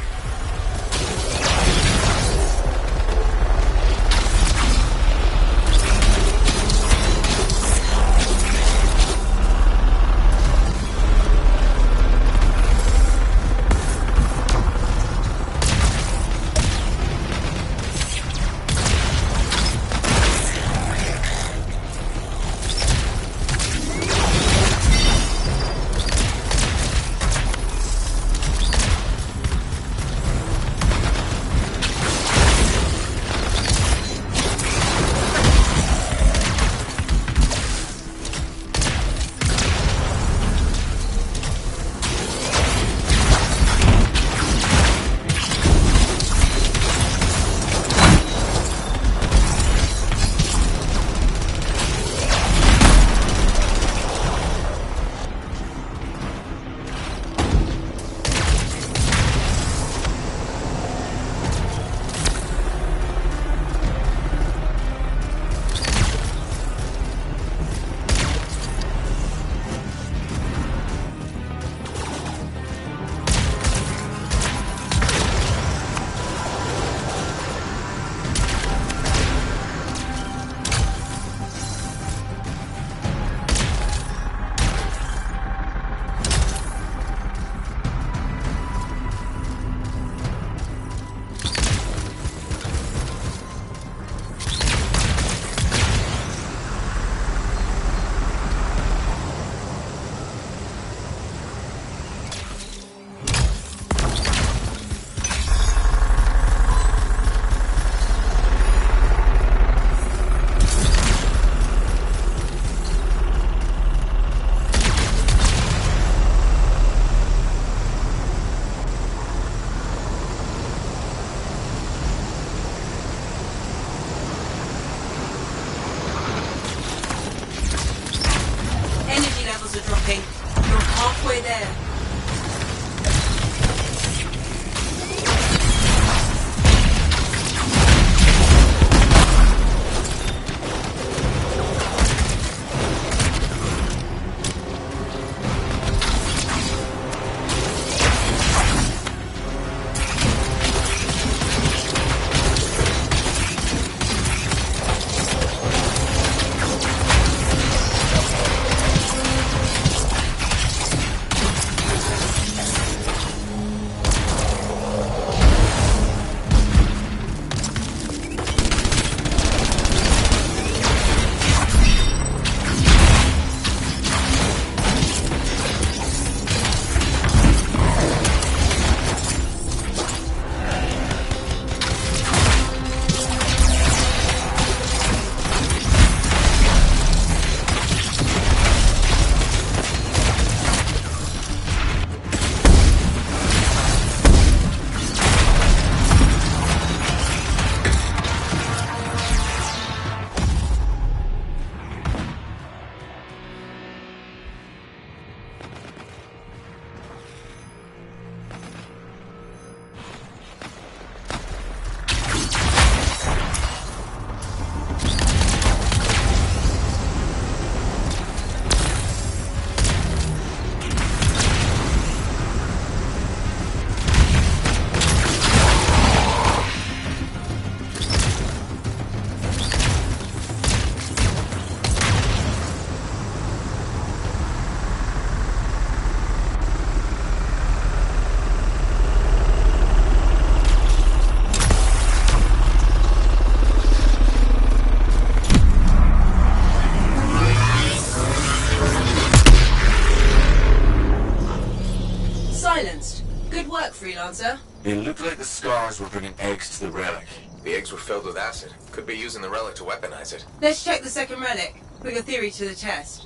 Freelancer. It looked like the scars were bringing eggs to the relic. The eggs were filled with acid. Could be using the relic to weaponize it. Let's check the second relic. Put your theory to the test.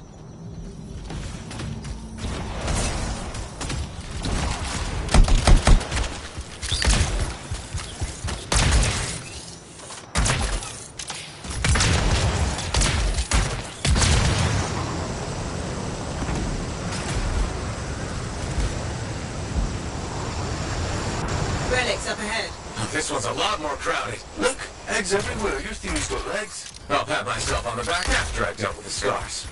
Relic's up ahead. This one's a lot more crowded. Look, eggs everywhere. Your theory's got legs. I'll pat myself on the back after I dealt with the scars.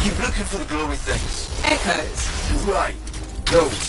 Keep looking for the glowy things. Echoes. Right. Those.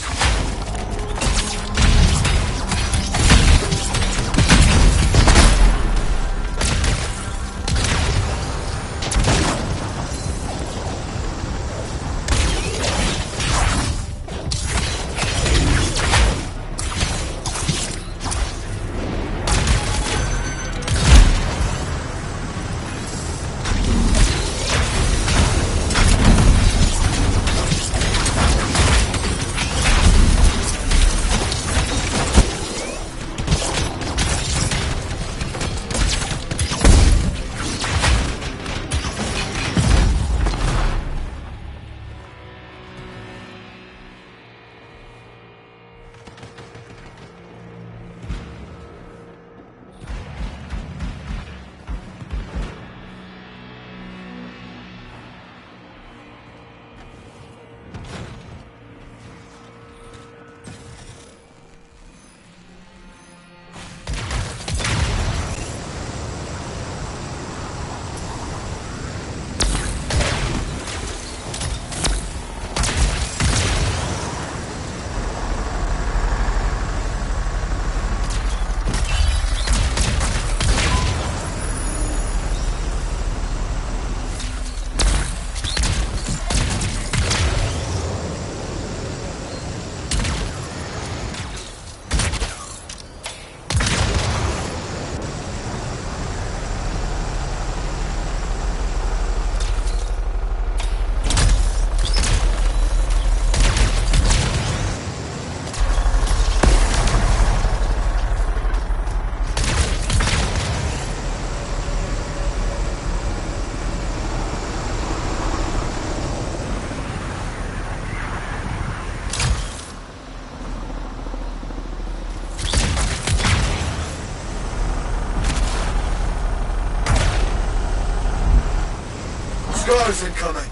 Reinforcements incoming!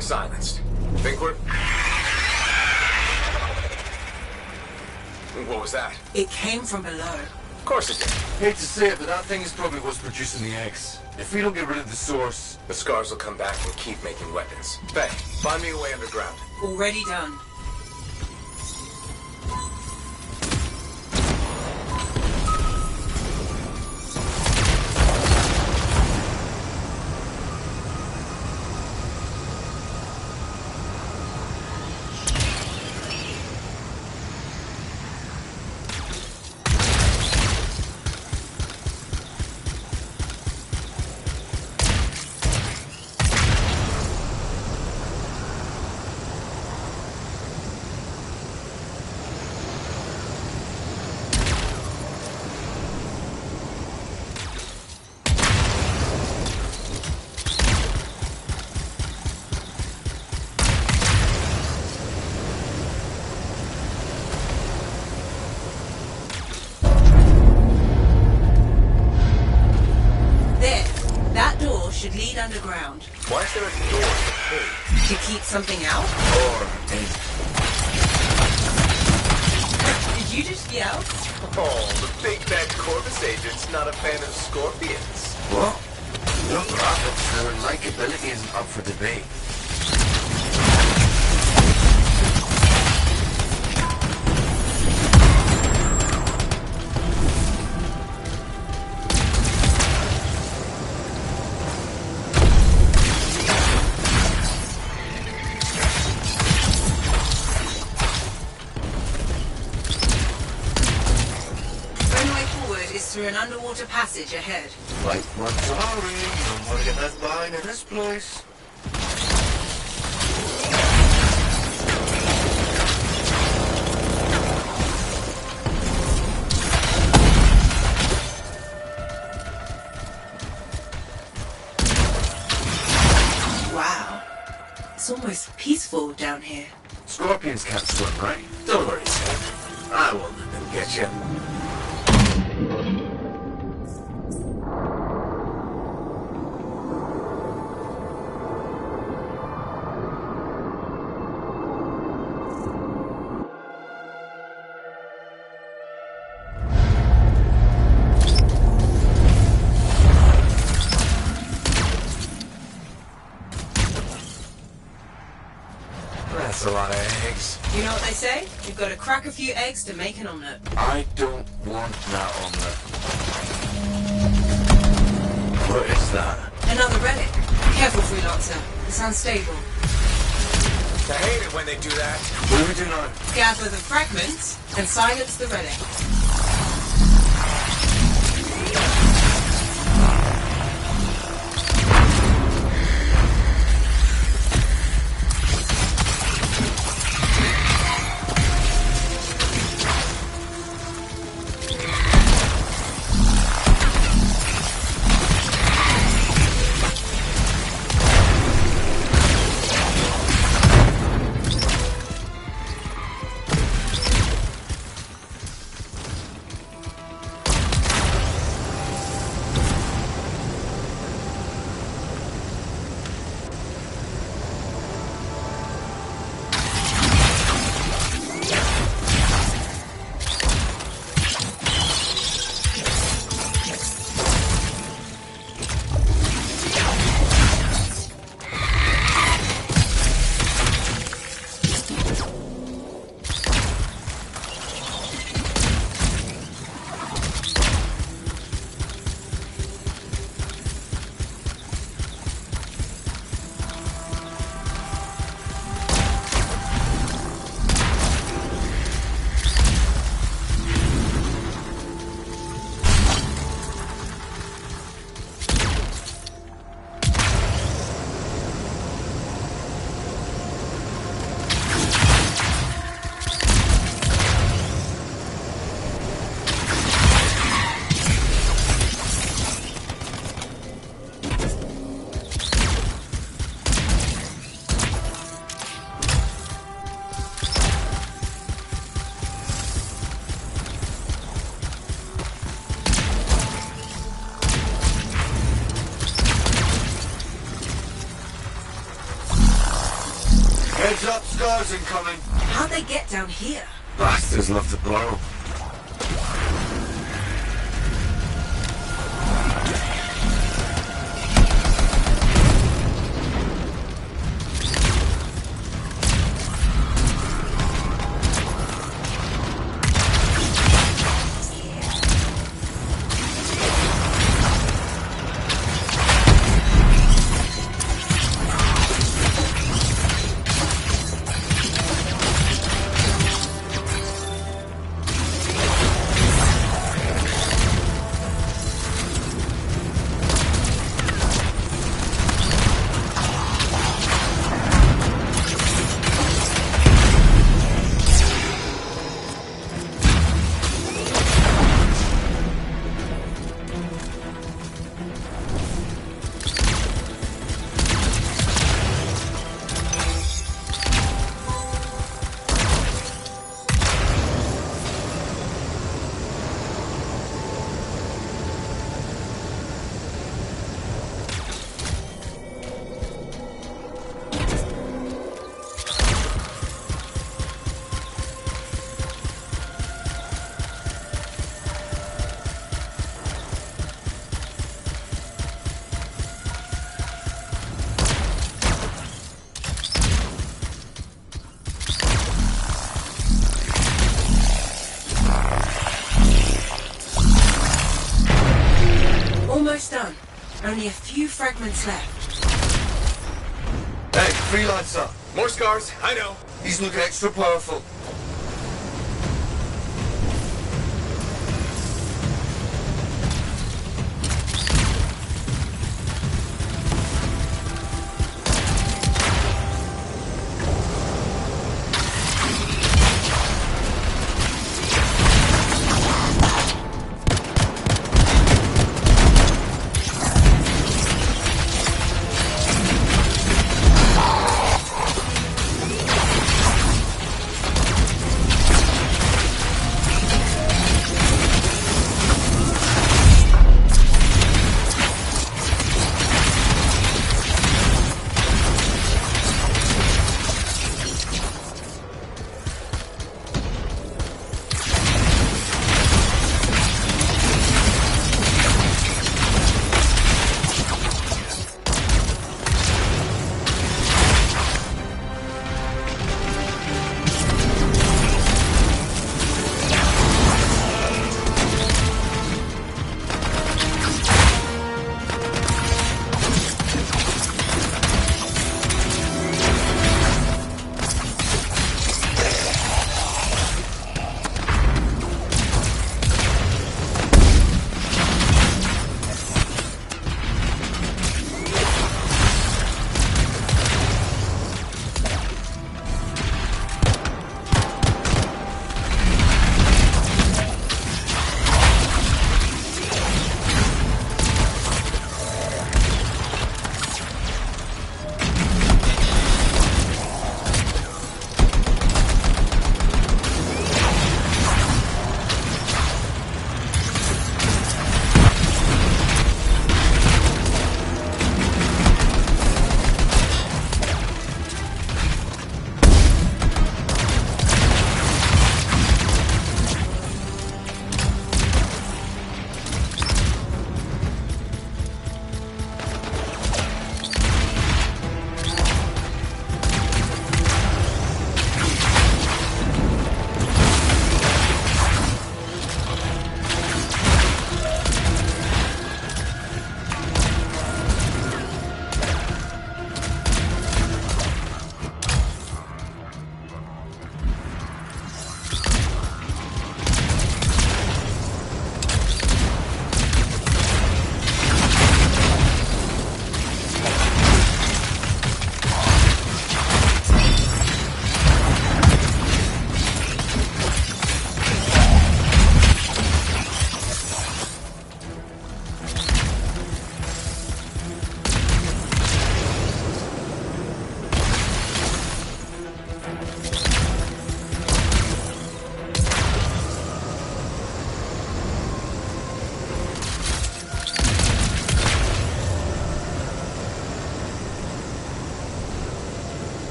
Silenced. Think we're... What was that? It came from below. Of course it did. Hate to say it, but that thing is probably what's producing the eggs. If we don't get rid of the source... The scars will come back and keep making weapons. Faye, find me a way underground. Already done. Should lead underground. Why is there a door to the cave? To keep something out? Or Did you just yell? Oh, the big bad Corvus agent's not a fan of scorpions. What? No profits, their likability isn't up for debate. Through an underwater passage ahead. Like, what? Sorry, you don't want to get left behind in this place. Wow. It's almost peaceful down here. Scorpions can't swim, right? Don't worry, Sam. I won't let them get you. That's a lot of eggs. You know what they say? You've got to crack a few eggs to make an omelette. I don't want that omelette. What is that? Another relic. Careful, freelancer. It's unstable. I hate it when they do that. What do we do now? Gather the fragments and silence the relic. Heads up, scars incoming. How'd they get down here? Bastards love to blow. Almost done. Only a few fragments left. Hey, freelancer. More scars, I know. He's looking extra powerful.